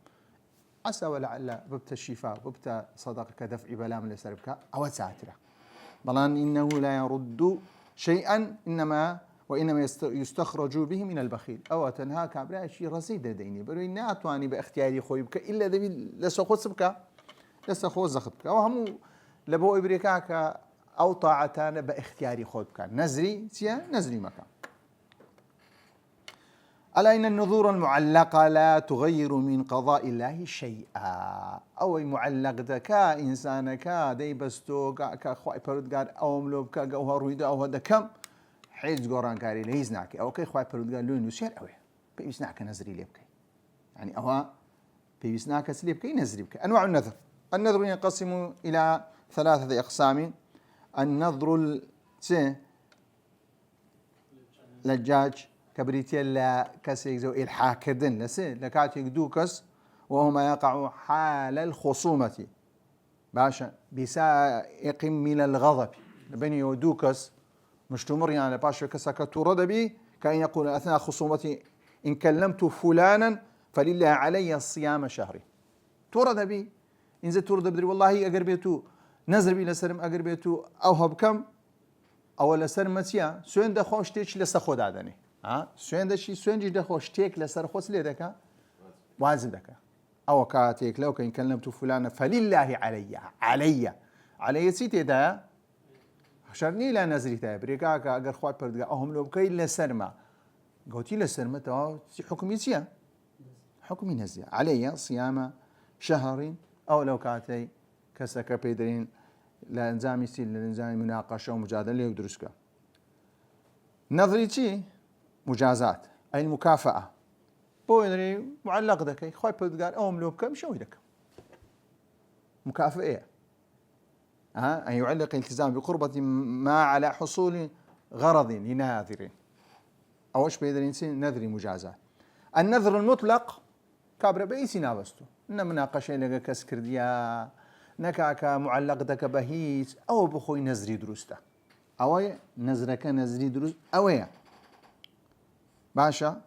عسى ولعل ببتە الشفاء ببتە سەدەقەکە دەفعی بەلام لەسەر بکە ئەوە چاترە بەڵام إنه لا يرد شيئا وإنما يستخرج به من البخيل أو تنها كابرا شيء رصيد ديني بروي ناتواني باختياري خوي بك إلا ذي لسخوص بك لسخوص زخبك أو هم لبو إبريكاك أو طاعتان باختياري خوي بك نزري سيا نزري مكان ألا إن النذور المعلقة لا تغير من قضاء الله شيئا أو معلق دكا إنسانك دي بستو كخوي بردقار أو ملوبك أو رويدا أو هذا كم حيز قران كاري لهيز ناكي أو كي خواي بردقار لون وسير أوي بيبس ناكا نزري ليبكي يعني أو بيبس ناكا سليبكي نزري بكي أنواع النذر النذر ينقسم إلى 3 أقسام النذر لجاج كبريتي لا كسيك زو إلحاح كردن لسي لكاتيك دوكس وهو ما يقع حال الخصومة باشا بسائق من الغضب بني ودوكس مش تمر يعني باشا كسك تورد بي كأن يقول أثناء خصومتي إن كلمت فلانا فلله علي الصيام شهري تورد بي إن زي تورد بدري والله أقربيتو نزر بي لسرم أقربيتو أو هبكم أو لسرم متيا سوين دا خوش تيش لسا خود عدني سوين دا شي سوين جي دا خوش تيك لسر خوص لي دكا واجب دكا أو كاتيك لو كان كلمت فلانا فلله علي سيتي دا شرني لا نزري تا بريكاكا اگر خوات پردگا اهم لو بكاي لسرما قوتي لسرما تو حكمي سيا حكمي نزي علي صيام شهر او لو كاتي كسك بيدرين لا انزامي سيل لانزامي مناقشه ومجادله يدرسك نظريتي مجازات اي المكافاه بوينري معلق دكاي خوات پردگار اهم لو بكاي مشوي دك مكافاه أن يعلق الالتزام بقربة ما على حصول غرض لناذر أو إيش بيقدر ينسين نذري مجازات النذر المطلق كابر بأيسي نابستو إن مناقشة لك كسكرديا نكاكا معلق دك بهيس أو بخوي نزري دروسته أو نزرك نزري دروس أويا باشا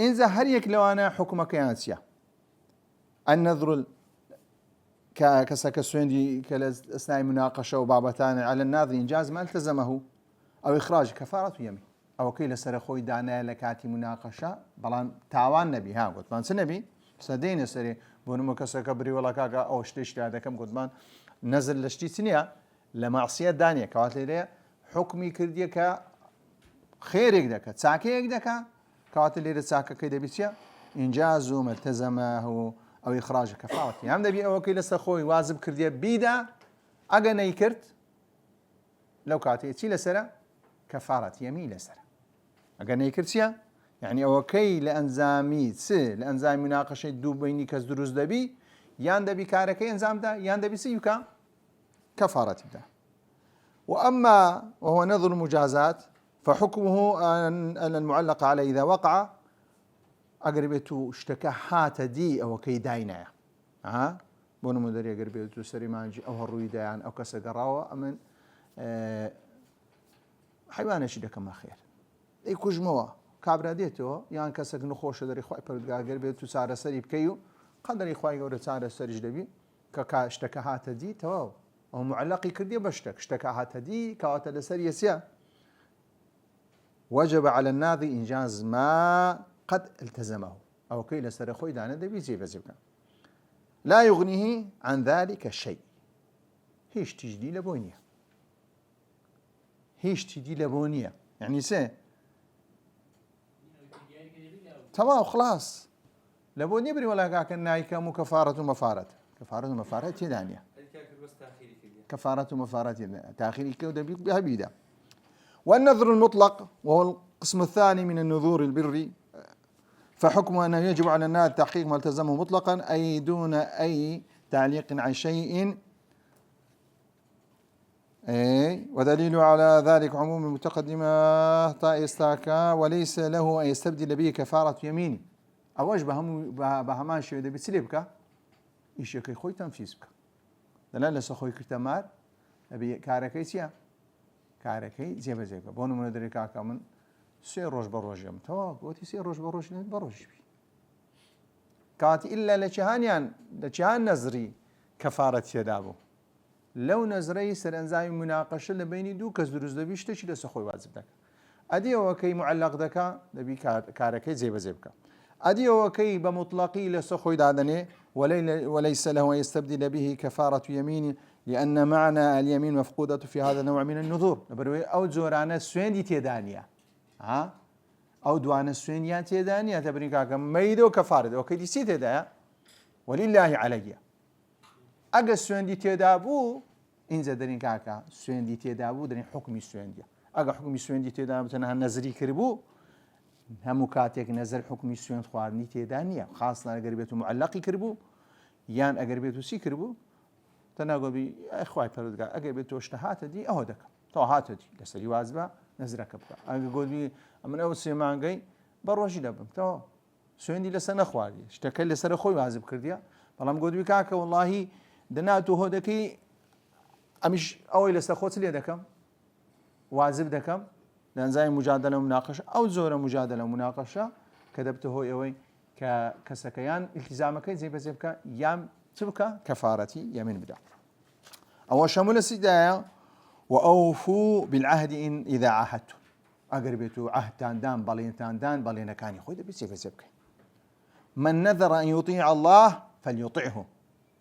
إنزا هريك لو أنا حكمك يانسيا النذر كسك السويندي كأثناء مناقشة وبابتان على الناظر إنجاز ما التزمه أو إخراج كفارة يمين أو كيل سرخوي دانا لكاتي مناقشة بلان تاوان نبي ها قلت بان سنبي سدين سري بونمو كسك بري ولا كاكا أو شتيش هذا كم قلت بان نزل لشتي سنيا لمعصية دانية كواتلي ليه حكمي كردية ك خير يقدك تساكي يقدك كواتلي تساكا كيدا بيسيا إنجاز ما التزمه أو إخراج كفارة يعني نبي أو كيل سخوي واجب كردية بيدا أجا كرت لو كاتي تشيل سرا كفارة يمين سرا أجا كرتيا يعني أو كي لأنزامي لأنزام مناقشة دو بيني كز دروز دبي يان دبي كاركي أنزام دا يان دبي سيوكا كفارة دا. وأما وهو نظر المجازات فحكمه أن المعلق عليه إذا وقع أقربته اشتكى هات دي أو كي داينا بون مدري أقربته سريمانجي أو هالروي دايان أو كسا قراوة أمن حيوان شدك ما خير أي كجموا كابراديتو يان كسك نخوش دري خواي بردقا أقربته سارة سري بكيو قدر خواي قولة سارة سري جدبي كا اشتكى هات دي تواو أو معلقي كردي اشتكى هات دي كواتا لسري يسيا وجب على الناظي إنجاز ما قد التزمه أو كي لسر خوي دانا دبي زيبا لا يغنيه عن ذلك الشيء هيش تجدي لبونية يعني تمام خلاص لبونية بري ولا كاكن نايكا مو كفارة مفارة تدانية كفارة مفارة تأخيري كودة بهبيدة. والنذر المطلق وهو القسم الثاني من النذور البر فحكمه أنه يجب على الناس تحقيق ما التزمه مطلقا أي دون أي تعليق عن شيء ودليل على ذلك عموم المتقدمة يستاكا وليس له أن يستبدل به كفارة يمين أواج بهمان شيء إذا بتسلبك إيش يكي خوي تنفيذك دلالة سخوي كرتمار أبي كاركيسيا كاركي زيبا بونو من دريكا كامن سي روج بروج يوم توا قوتي سي روج بروج بي كاتي إلا لجهان نزري كفارة يدابو لو نزري سرنزاي مناقشة لبيني دو كزدروز دبي شتشي لسخوي واجب دك أدي وكي معلق دكا دبي كاركي زيبا أدي وكي بمطلقي لسخوي دادني وليس له أن يستبدل به كفارة يمين لأن معنى اليمين مفقودة في هذا النوع من النذور أو زورانا سويندي تيدانيا أو دوانا سوينديا تيدانيا تبريكا كم ميدو كفارة وكي دي سي تيدايا ولله علي أجا سويندي تيدابو إنزا درين كاكا سويندي تيدابو درين حكمي سوينديا أجا حكمي سويندي تيدابو تنها نزري كربو هم كاتيك نزر حكمي سويند خوارني تيدانيا خاصة أقربيتو معلقي كربو يان أقربيتو سي كربو تناقض بي إخوائي بردقا أقربيتو اشتهات دي أهو دكا تو هات دي لسري وازبا نزرك بكا أقول بي من أول سيمانقي بروشي دبم تو سويندي لسنة خواري اشتكل لسر خوي وازب كرديا بلام قول بي كاكا والله دناتو هو دكي أمش أوي لسر خوت لي دكم وازب دكم لأن زي مجادلة ومناقشة أو زورة مجادلة ومناقشة كذبته هو يوي كسكيان التزامك زي بزيبك يام تبكى كفارتي يمين بدا أو شمول السدايا وأوفوا بالعهد إن إذا عاهدتم أقربتوا عهد تاندان بالين كان يخوي بسيبك من نذر أن يطيع الله فليطعه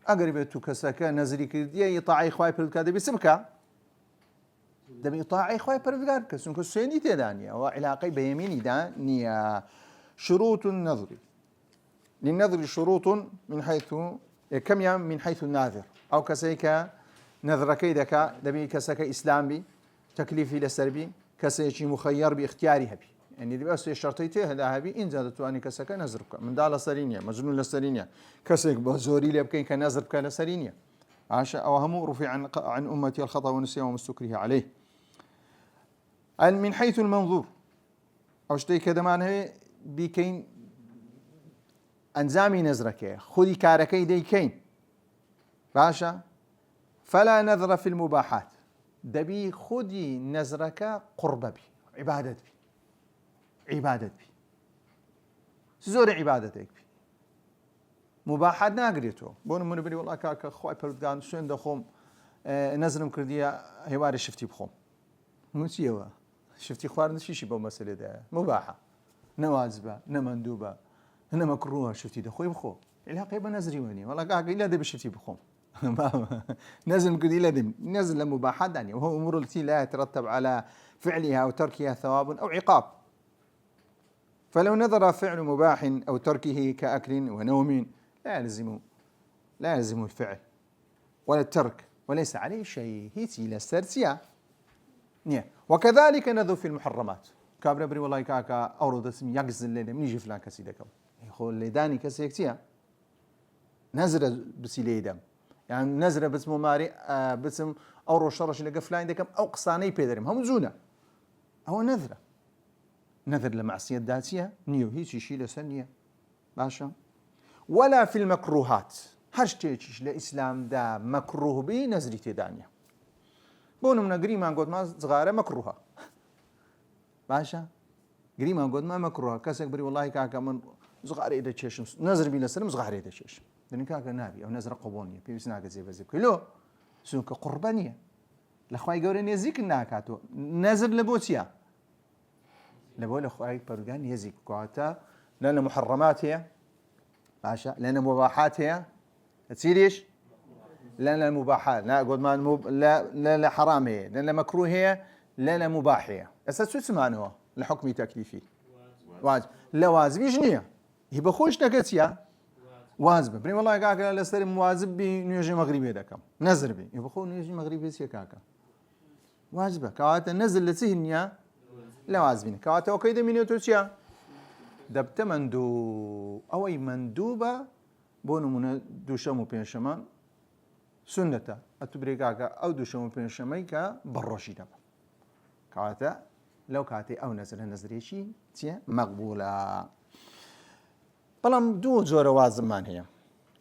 أقربتوا كسكا نزري كردية يطاع إخوائي بالكاد بسبكة دم يطاع إخوائي بالكاد كسون كسيني تدانيا وعلاقي بيميني دانيا. شروط النذر للنذر شروط من حيث كم يوم من حيث الناذر أو كسيك نذر كيدك دبي كسك إسلام بي تكليفي لسربي كسيك مخير باختيارها بي يعني دي بس الشرطيتين هذا بي إن زادت أني كسك نذرك من دال سرينيا مجنون لسرينيا كسك بزوري لبكين كنذرك لسرينيا عاش أو هم رفع عن أمتي الخطأ والنسيان ومستكره عليه. من حيث المنظور أو شتي كذا معناه بكين أنزامي نذرك خذي كاركي ديكين باشا فلا نذر في المباحات دبي خذي نذرك قرب بي عبادة بي زور عبادتك بي مباحات ناقريتو بون من بني والله كاك خوي بردان شون دخوم نذرم كرديا هواري شفتي بخوم موسيوا شفتي خوار نشيشي بو مسألة ده مباحة نوازبة نمندوبة هنا مكروه شفتي ده خوي بخو الحقيقة بنزري ويني والله كاك إلا ده بشفتي بخوم نزل كذي لازم نزل مباحات يعني وهو أمور التي لا يترتب على فعلها أو تركها ثواب أو عقاب. فلو نظر فعل مباح أو تركه كأكل ونوم لا يلزم الفعل ولا الترك وليس عليه شيء هيتي لا استرسيا. وكذلك نذر في المحرمات کابرا بری وڵای کاکە ئەوڕۆ دەستم یەک زل لێ دەم نیژی فلان کەسی دەکەم خۆ لێدانی کەسێک چییە نەزرە بسی لێ دەم یان نەزرە بچم و ماری بچم ئەوڕۆ شەڕەشی لەگە فلان دەکەم ئەو قسانەی پێدەرم هەموو جوونە ئەوە نەذرە نەذر لە معسیەتدا چییە نییە و هیچیشی لەسەر نییە باشە ولا في المەکروهات هەر شتێکیش لە ئیسلامدا مەکروه بی نەزری تێدا نیە بۆ نمونە گریمان گوتمان جغارە مەکروهە باشە گریمان گوتمان مەکروهە کەسێک بری وڵای کاکە من زغارێ دەچێشم نەزربی لەسرم زغارێ دەچێشم دەنی کاکە نابی ئەو نەزرە قوبوڵ نییە پێویست ناکە جێبەجێ بکەی لۆ چونکە قوربە نییە لە خوای گەورە نێزیکن ناکاتەوە نەزر لە بۆ چییە لە بۆ لە خوای پەروەردگار نێزیک کاتە لە محرمات هەیە باشە لە مباحات هەیە چیریش لە مباحات لا گوتمان لە حرام هەیە لە مەکروه هەیە لە مباح هەیە ئێستا چ چمانەوە لە حکمی تەکلیفی واجب لە واجبیش نییە هی بە خۆش دەکە چییە واجبە بڕی وەڵای کاکە لەسەر واجب بی نوێژی مەغریبێ دەکەم نەزر بی بە خۆ نوێژی مەغریبێ چییە کاکە واجبە کەواتە نەزر لە چی نییە لە واجبینە کەواتەوە کەی دەمینێتەوە چییە دەبتە مەندوو ئەوەی مەندووبە بۆ نمونە دووشەم و پێنجشەمە سنەتە ئەتو برێ کاکە ئەو دووشەم و پێنجشەمەی کە بەڕۆژی دەبە کەواتە لەو کاتێ ئەو نەزرە نەزرێکی چییە مەقبوولە بەڵام دوو جۆرە وازبمان هەیە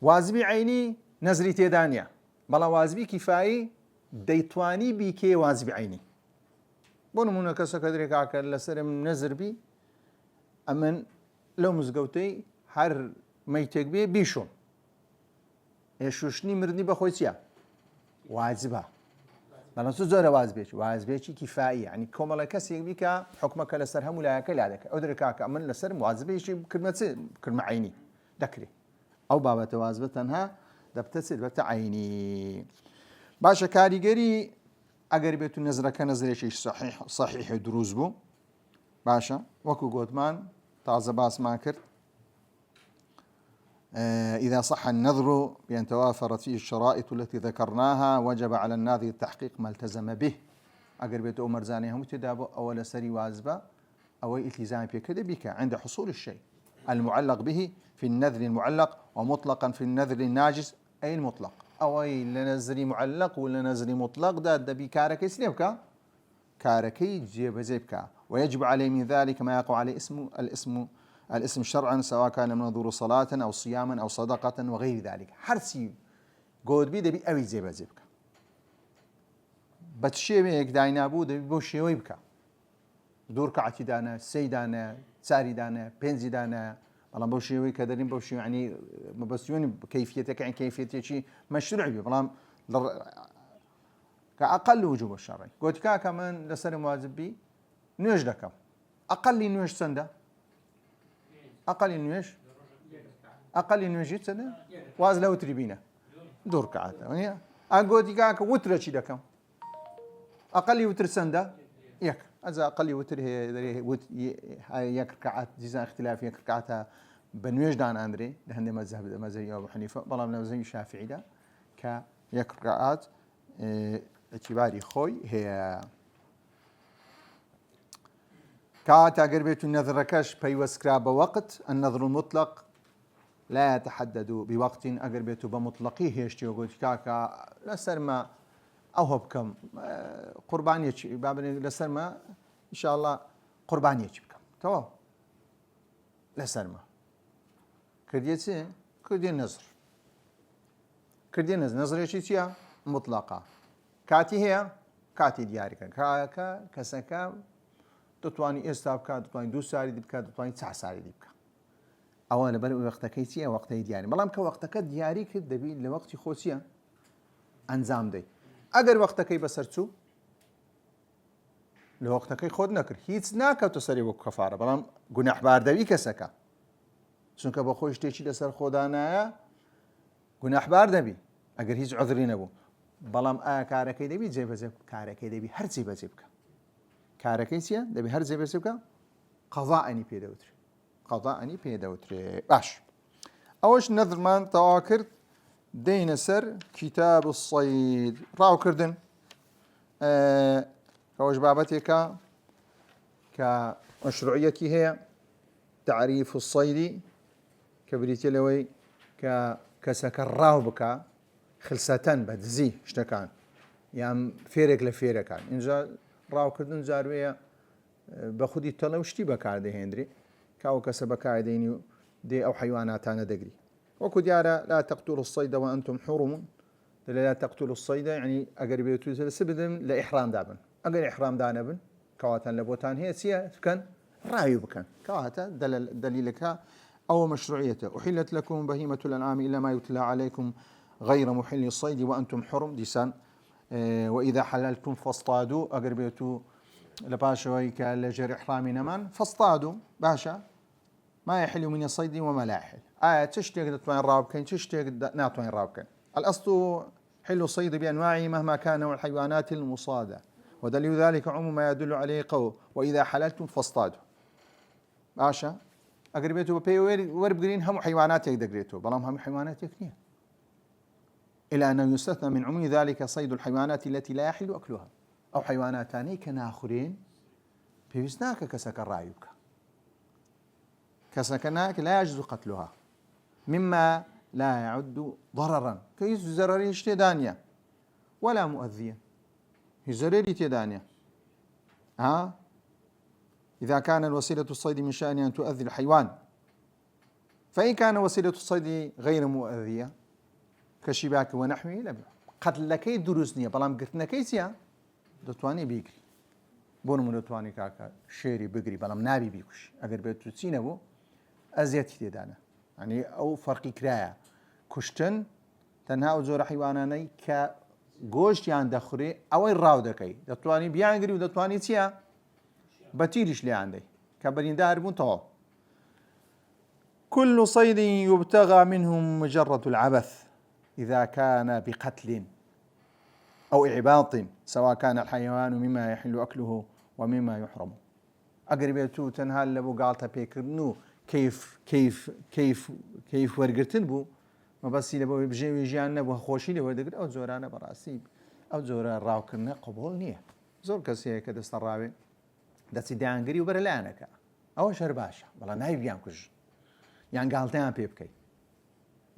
وازبی عینی نەزری تێدا نیە بەڵام وازبی کیفایی دەیتوانی بیکێ وازبی عینی بۆ نمونە کەسەکە درێ کاکە لەسرم نەزربی ئەمن لەو مزگەوتەی هەر مەیتێک بێ بیشۆم شوشتنی مردنی بەخۆی چییە واجبە بەڵام چ جۆرە وازبێکی کیفایی ینی کۆمەڵە کەسێک بیکە حکومەکە لەسەر هەموو لایەکە لا دەکە ئەو درێ کاکە من لەسەر واجبێکی کردمە عینی دەکرێت ئەو بابەتە واجبە تەنها دەبتە چێت بەتە عینی باشە کاریگەری ئەگەر بێت و نەزرەکە نەزرێکی صحیح دروست بوو باشە وەکو گوتمان تازە باسمان کرد إذا صح النذر بأن توافرت فيه الشرائط التي ذكرناها وجب على الناذر التحقيق ما التزم به أقر بيت أمر زاني هم تدابو أول سري واجبة أو التزام بكذا بك عند حصول الشيء المعلق به في النذر المعلق ومطلقا في النذر الناجز أي المطلق أو لنذر معلق ولا نذر مطلق ده بكارك يسلبك كاركي جيب زيبك ويجب عليه من ذلك ما يقع عليه الاسم شرعا سواء كان منظور صلاة أو صياما أو صدقة وغير ذلك حرسي قود بي دبي أوي زيبا زيبك بتشيويك داينابو دبي بو شيوي بك دور كعتي دانا سي دانا ساري دانا بنزي دانا والله بو شيوي كدرين بو شيوي يعني مبسيوني بكيفيتك يعني كيفيتك شيء مشروع بي والله كأقل وجوب الشرعي قلت كمان لسر واجب بي نوش دكم أقل نوش سنده أقل نوش سنده واز لو تريبينا دور كعاته يعني أقول كاك وتر شيء دكم أقل وتر سنده يك إذا أقل وتر هي يك ركعات جزء اختلاف يك ركعتها بنوش دان أندري لهند مذهب أبو حنيفة بلا من مذهب الشافعي ده كيك ركعات اعتباري خوي هي كاتا قربيت النذر ركش بيوسكرا بوقت النذر المطلق لا يتحدد بوقت أقربيت بمطلقيه يشتي وقلت كاكا لسرما أو بكم قربانية بابني لسرما إن شاء الله قربانية بكم تمام لسرما كرديتي كردي النذر نذر يشتي مطلقة كاتي هي كاتي دياري كاكا كسكا دتواني استابكا دتواني دو ساري دبكا دتواني تسع ساري دبكا أولا بل وقتك تي وقت دياري بلام كوقتك دياري كدبي لوقت خوسيا انزام دي اگر وقتك بسرتو لوقتك خود نكر هيت ناكا تسري وك كفاره بلام گناح باردوي كسكا چونك بخوش تيچي لسر خدانايا گناح باردبي اگر هيच عذري نبو بلام كاركي دبي جيب كاركي دبي هر جيب جيبك كاركي سيا دبي هر جيب جيبك قضاءني بيدوتري باش اوش نذر مان تواكر دين سر كتاب الصيد راو كردن كوش بابتك مشروعيتي هي تعريف الصيد كبريتي لوي كسكراو بكا خلساتن بدزي اشتكان يعني فيرك لفيرك كان إنجا راو كردن زاروية بخودي تلوشتي بكار دي هندري كاو كسبكار ديني دي أو حيواناتنا دقري وكو ديارة لا تقتلوا الصيد وأنتم حرم لا تقتلوا الصيد يعني أقرب يتوزل سبدم لإحرام دابن أقر إحرام دانبن كواتن لبوتان هي سيا كان رايو بكن كواتا دليلك أو مشروعيته أحلت لكم بهيمة الأنعام إلا ما يتلى عليكم غير محل الصيد وأنتم حرم ديسان وإذا حللتم فاصطادوا أقر بيتو لباشوي كالجر إحرامي نمان فاصطادوا باشا ما يحل من الصيد وما لا يحل تشتيق دتوين رابكين تشتيق ناتوين رابكين الأصل حل الصيد بأنواعه مهما كان نوع الحيوانات المصادة ودليل ذلك عموم ما يدل عليه قول وإذا حللتم فاصطادوا باشا أقربيتو ببي وربقرين هم حيوانات يقدريتو بلام هم حيوانات يكنيه إلى أنه يستثنى من عموم ذلك صيد الحيوانات التي لا يحل أكلها أو حيواناتان كناخرين بيوزناك كسكر رايوك كسكناك لا يجوز قتلها مما لا يعد ضررا كيس زرري تدانيا ولا مؤذيا زرري تدانيا إذا كان الوسيلة الصيد من شأن أن تؤذي الحيوان فإن كان وسيلة الصيد غير مؤذية كشباك ونحوه لا قتلكي دروسنية بلام قرتنكي سيا دتواني بيقري بونو من دتواني كاكا شيري بيقري بلام نابي بيكش أقر بيتو تسينبو أزيتي تيدانا يعني أو فرقي كرايا كشتن تنها أو زور حيواناني كغوشت يان دخوري أو الراو دكي دتواني بيانقري ودتواني سيا بتيرش لي عندي كبرين دار منطقة كل صيد يبتغى منه مجرد العبث إذا كان بقتل أو إعباط سواء كان الحيوان مما يحل أكله ومما يحرم أقربيتو تنهال لبو قالتا بيكرنو كيف ورقرتن بو ما بس لبو بجي جيان نبو خوشي لبو دقر أو زورانا براسيب أو زوران راو كرنا قبول نيه زور كسيه كده استرابي دەستی دایانگری و بەرە لایەنەکە ئەوە شەر باشە بەڵام نایبیان کوژ یان گاڵتەیان پێ بکەیت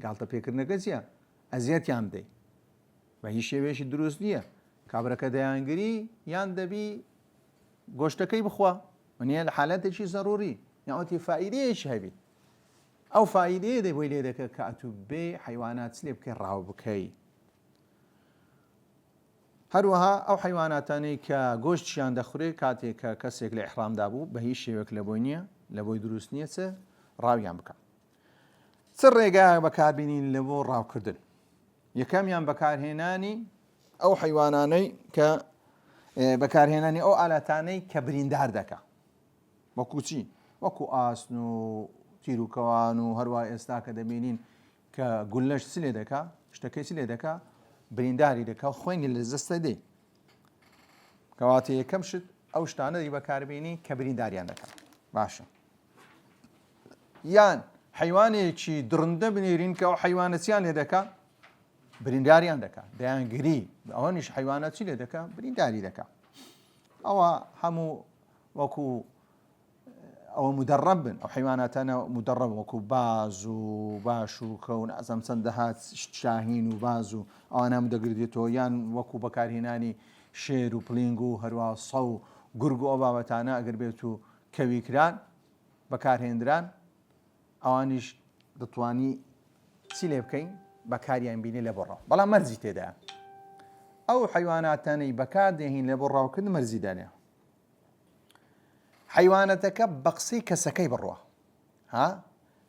گاڵتە پێکردنەکە چییە ئەزیەتیان بدەیت بە هیچ شێوەیەکی دروست نییە کابرەکە دایانگری یان دەبی گۆشتەکەی بخوا منیە لە حالەتێکی زەڕوری یاوەتی فائیدەیەکی هەبی ئەو فائیدەیە دەی بۆی لێ دەکە کە ئەتوو بێ حیوانات لێ بکەی ڕاو بکەی هەروەها ئەو حیواناتانەی کە گۆشتیان دەخورێ کاتێک کە کەسێک لە ئیحرامدا بوو بە هیچ شێوەیەک لە بۆی نییە لە بۆی دروست نییە چ ڕاویان بکە چ ڕێگایە بەکاربینین لە بۆ ڕاوکردن یەکەمیان بەکارهێنانی ئەو حیوانانەی کە بەکارهێنانی ئەو ئالاتانەی کە بریندار دەکا وەکو چی وەکو ئاسن و تیرروکەوان و هەروە ئێستا کە دەبینین کە گولەش چ لێ دەکا شتەکەی چ لێ دەکا برینداری دەکا خوێنی لە زەستە دەی کەواتە یەکەم شت ئەو شتانەی بەکاربینی کە برینداریان دەکات باشە یان حیوانێکی درندە بنێرین کە ئەو حیوانەتیان لێ دەکا برینداریان دەکا دەیانگری ئەوەنیش حیوانەتی لێ دەکا برینداری دەکا ئەوە هەموو وەکو ئەوە مدرب بن ئەو حیواناتانە مدرب وەکو باز و باش و کەون ئەزەم چەند دەهات شاهین و باز و ئەوانە دەگردێتەوە یان وەکو بەکارهێنانی شێر و پلینگ و هەروە سە و گورگ و ئەو بابەتانە ئەگەر بێت و کەویکران بەکارهێنران ئەوانیش دەتوانی چی لێ بکەین بەکاریان بینی لە بۆ ڕاو بەڵام مەرجی تێدایە ئەو حیواناتانەی بەکاردێهین لە بۆ ڕاوکردن مەرجیدانەیە حيوانتك بقصي كسكي بروا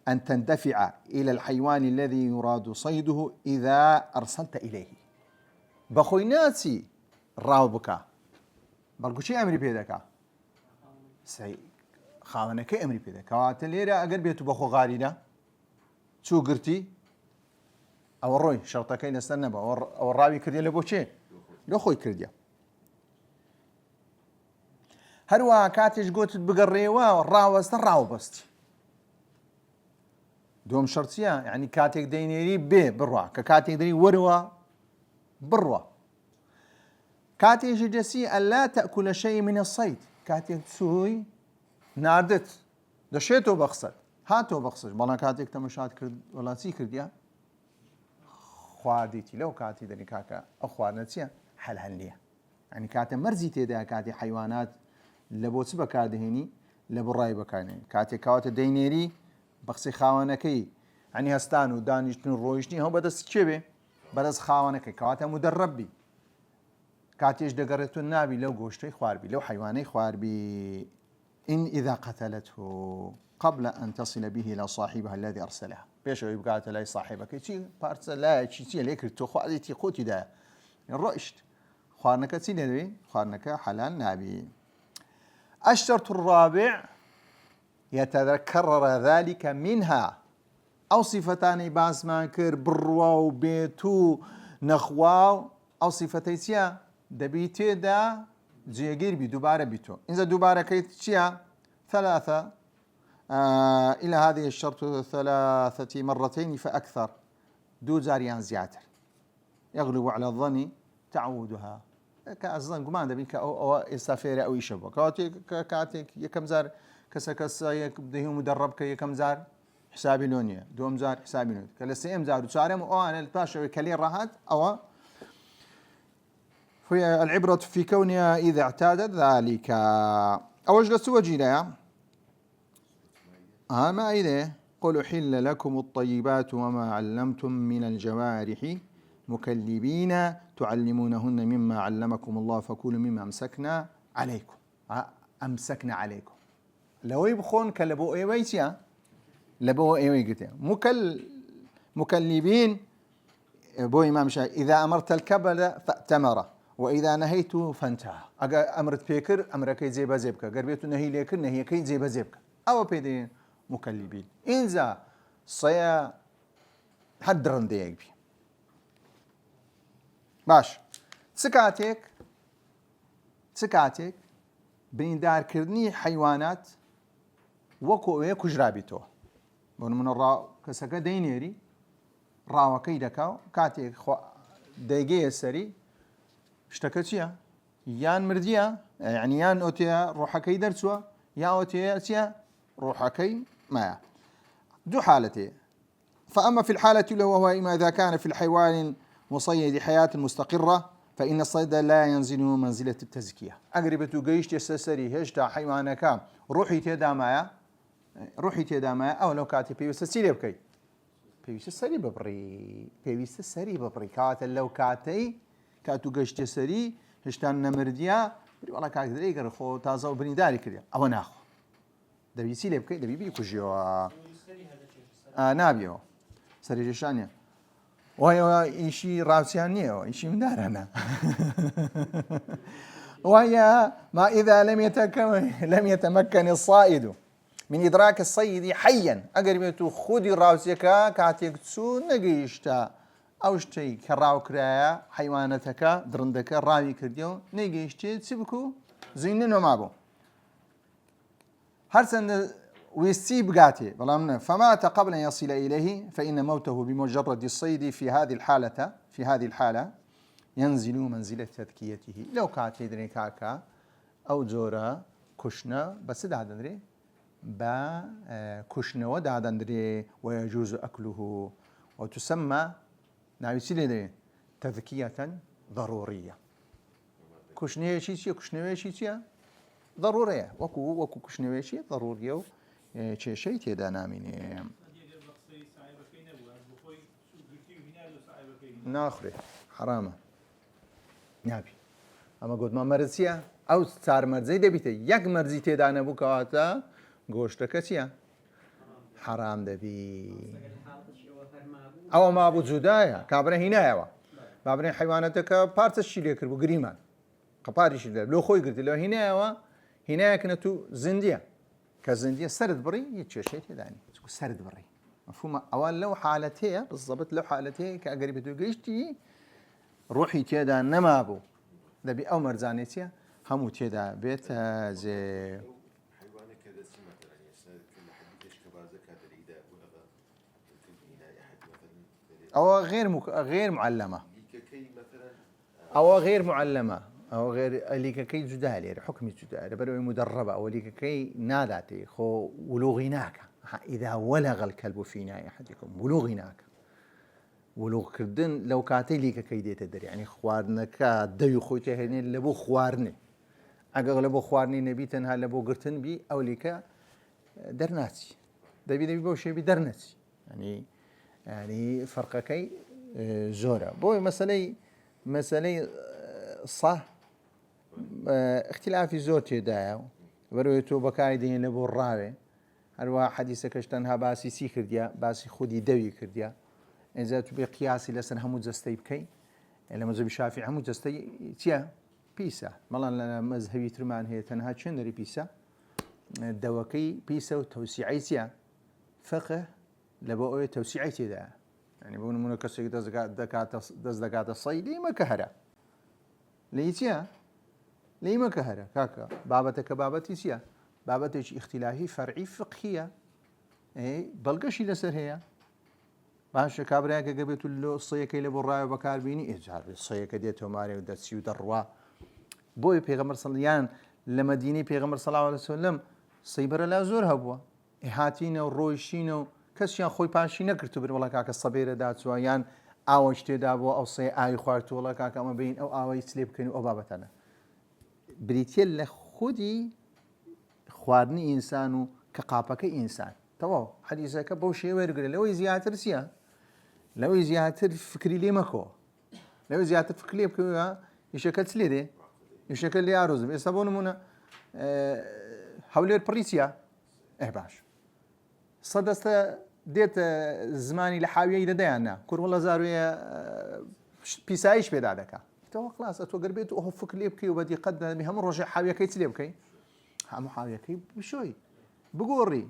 أن تندفع إلى الحيوان الذي يراد صيده إذا أرسلت إليه بخويناتي راوبك بلقوشي أمري بيدك سي خاونك أمري بيدك واتليرا أقر بيتو بخو غارينا شو قرتي أو الروي شرطكي نستنى أو الراوي كرديا لبوشي لو خوي كرديا هەروە کاتێش گوتت بگەڕێەوە ڕاوەستە ڕاوبەستی دوم شەرتیە یعنی کاتێک دەینێری بێ بڕوا کە کاتێک دەری وەرەوە بڕوا کاتێژی دەسی ئەلا تەأکل شەیء من الصید کاتێک چووی ناردت دەشێتەوە بە قسەت هاتەوە بە قسەش بەڵام کاتێک تەمەشات کرد وڵاتی کردیا خواردیتی لەو کاتی دەنی کاکە ئەو خواردنە چییە هەل نییە ئەنی کاتە مەرزی تێدا کاتی حیوانات لە بۆ چ بەکاردهێنی لە بڕای بەکارێنی کاتێک کاواتە دەینێری بە قسەی خاوەنەکەی ئەنی هەستان و دانیشتن و ڕۆیشتنی هەم بەدەست کێ بێ بەدەست خاوەنەکەی کەواتە مودەڕەبی کاتێش دەگەڕێتون نابی لەو گۆشتەی خواربی لەو حیوانەی خواربی إن إذا قتلته قبل أن تصل به إلى صاحبها الذي أرسلها بيشو يبقى لا صاحبك شيء بارس لا شيء ليك تخو هذه تقوتي ده الرأشت خوارنك تسيني خوارنك حلال نابي الشرط الرابع يتكرر ذلك منها أو صفتان باز ما كر بروا وبيتو نخواو أو صفتي سيا دبيتي دا جيجير بي دوباره بيتو إذا دوباره كيت شيا ثلاثة إلى هذه الشرط ثلاثة مرتين فأكثر دو زاريان زيادة يغلب على الظن تعودها كأظن قمان دبيك أو إستافير أو يشبه كاتك يكم زار كسكسا يبديه مدرب كي يكم زار حسابي لونيا دوم زار حسابي لونيا كالسيم زار وسارم أو أنا الباشا كلير راحت أو فهي العبرة في كونها إذا اعتادت ذلك أو أجلس وجينا ما إذا قل حل لكم الطيبات وما علمتم من الجوارح مكلبين تعلمونهن مما علمكم الله فكلوا مما أمسكنا عليكم لو يبخون كلبو إيويتيا لبو إيويتيا مكلبين بو إمام شاي إذا أمرت الكبل فأتمره وإذا نهيته فانتهى أمرت بيكر أمرك زيبا زيبك قربيت نهي ليكر نهي كي زيبا زيبك أو بيدين مكلبين إنزا صيا حدرن ديك بي باش سكاتك بين دار كردني حيوانات وكو كجرابيتو من الراء كسكا دينيري راوة كيدكاو كاتك ديجي السري اشتكتيا يان مرديا يعني يان اوتيا روحكي درسوا يا اوتيا اسيا روحكي ما دو حالتي فأما في الحالة الأولى وهو إما إذا كان في الحيوان مصيد حياة مستقرة فإن الصيد لا ينزل منزلة التزكية أقربت قيشت يستسري هشتا حيوانك روحي تيدا مايا أو لو كاتي بيوست سيري بكي بيوست سري ببري كاتل لو كاتو قيشت سري هشتان نمرديا والله كاتي دريقر خو تازو بني داري كريا أو ناخو دبي سيلي بكي دبي بيكو جيوا نابيو سري جشانيا وهي إشي راسيانية وإشي مدارنا وهي ما إذا لم يتمكن الصائد من إدراك الصيد حيا أقربتو خودي راسيكا كاتيك تسو نقيشتا أو شتي كراو كرايا حيوانتك درندك راوي كرديو نقيشتي تسيبكو زينن ومابو هرسن ويستي بقاتي فمات قبل أن يصل إليه فإن موته بمجرد الصيد في هذه الحالة ينزل منزلة تذكيته لو كاتي دري كاكا أو جورا كشنا بس دادندري كشنا ودادندري ويجوز أكله وتسمى ناويسيلي تذكية ضرورية كشنيشي ضرورية وكو كشنيشي ضرورية شيء تيدا ناميني ناخري حرامه نابي اما قد ما مرزيا او صار مرزي دبيته يك مرزي تيدا نبو كواتا غوشتك چيا حرام دبي او ما ابو جدايا كابره هنا بابن حيواناتك بارتس شي كربو غريمان قباري شي لو خوي قلت له هنا كنتو زنديه كزندية سرد بري يتشيشيت يعني سرد بري مفهوم أول لو حالتها بالضبط لو حالتها كأقرب توجيشتي روحي تيدا نمابو ده بأمر زانيتيا همو تيدا بيت زي حيوانك هذا سمة يعني كل حد كبازك هذا الإيداء وهذا أو غير معلمة أو غير معلمة او غير اليككي جدالي حكمي جدالي برو مدربه او اليككي ناداتي خو ولوغيناك اذا ولغ الكلب في ناي احدكم ولوغيناك ولوغ كردن لو كاتي ليككي ديت در يعني خوارنك ديو خوته هني لبو خوارني اغلبو خوارني نبي تنها لبو قرتن بي او ليكا درناتي دبي بوشي بدرنتي يعني فرقكي زوره بو مسألة صح اختلافي زور تێدایە بەرەوەی تۆ بەکاردێنی لە بۆ ڕاوێ هەروە حەدیسەکەش تەنها باسی چی کردیا باسی خودی دەوی کردیا ئێجا تو بێ قیاسی لەسەر هەموو جەستەی بکەی لە مەذهەبی شافعی هەموو جەستەی چییە پیسە بەڵام لە مەذهەبی ترمان هەیە تەنها چێندەری پیسە دەوەکەی پیسە و تەوسیعی چییە فقه لە بۆ ئەوەی تەوسیعی تێدایە يعني بۆ نمونە کەسێک دەست دەکاتە سەی لێمەکە هەرە لێی چییە لێمەکە هەرە کاکە بابەتەکە بابەتی چییە بابەتێکی اختلافی فەرعی فقهیە بەڵگەشی لەسەر هەیە باشە کابراایەکە گەبێت و لۆ سەیەکەی لە بۆ ڕایە بەکاربیێنی ئێجار سەیەکە دێتەوە مارێ و دەچی و دەڕوا بۆی پێغەمبەر یان لە مەدینەی پێغەمبەر صلی الله علیه وسلم سەیبەرە لا زۆر هەبووە هاتینە و ڕۆیشتینە و کەسیان خۆی پاشی نەکرد و بر وڵا کاکە سەبێرە داچووە یان ئاوەش تێدا بووە ئەو سێ ئاوی خواردووە وڵا کاکە ئەمە بین ئەو ئاوەی چلێ بکەین و ئەو بابەتانە بریتە لە خودی خواردنی ئینسان و کە قاپەکەی ئینسان تەواو حەدیسەکە بەو شێوەیە وەرگرە لەوەی زیاتر چییە لەوەی زیاتر فکری لێ مەکەوە لەوەی زیاتر فکر لێ بکەوە ئیشەکە چ لێ دێ ئیشەکە لێ ئارۆزم ئێستا بۆ نمونە هەولێر پڕی چییە باش سەدەستە دێتە زمانی لە حاویەی دەدەیان نا کوڕوەڵە زارویە پیسایش پێدا دەکات تەوا خلاصە تۆ گەربێت ئەو فکر لێ بکەی و بەدیقەت دەبێ هەموو ڕۆژێ حاویەکەی چ لێ بکەی هەموو حاویەکەی بشۆی بگۆڕی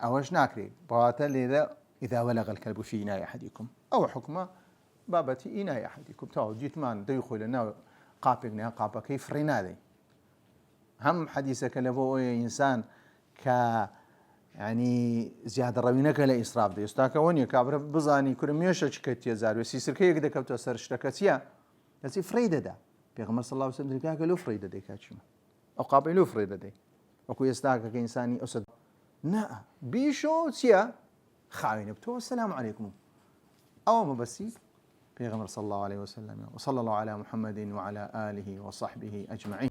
ئەوەش ناکرێت بەواتە لێرە إذا ولغ الكلب في إناء أحدكم أو حكمة بابتي إناء أحدكم تاو جيتمان ديخل لنا قابقنا قابك فرينا ذي هم حديثك لبو إنسان ك يعني زيادة روينك لإسراف دي استاك وني كابر بزاني كل ميشة شكتي زار وسيسر كي يقدر كبتو سر اشتكتيا بس فريدة ده بيغمر صلى الله عليه وسلم كاك لو فريدة دي كاتشما أو قابل لو فريدة دي وكو يستاك كإنساني أسد نا بيشو تيا خاين بتو السلام عليكم أو ما بسي بيغمر صلى الله عليه وسلم وصلى الله على محمد وعلى آله وصحبه أجمعين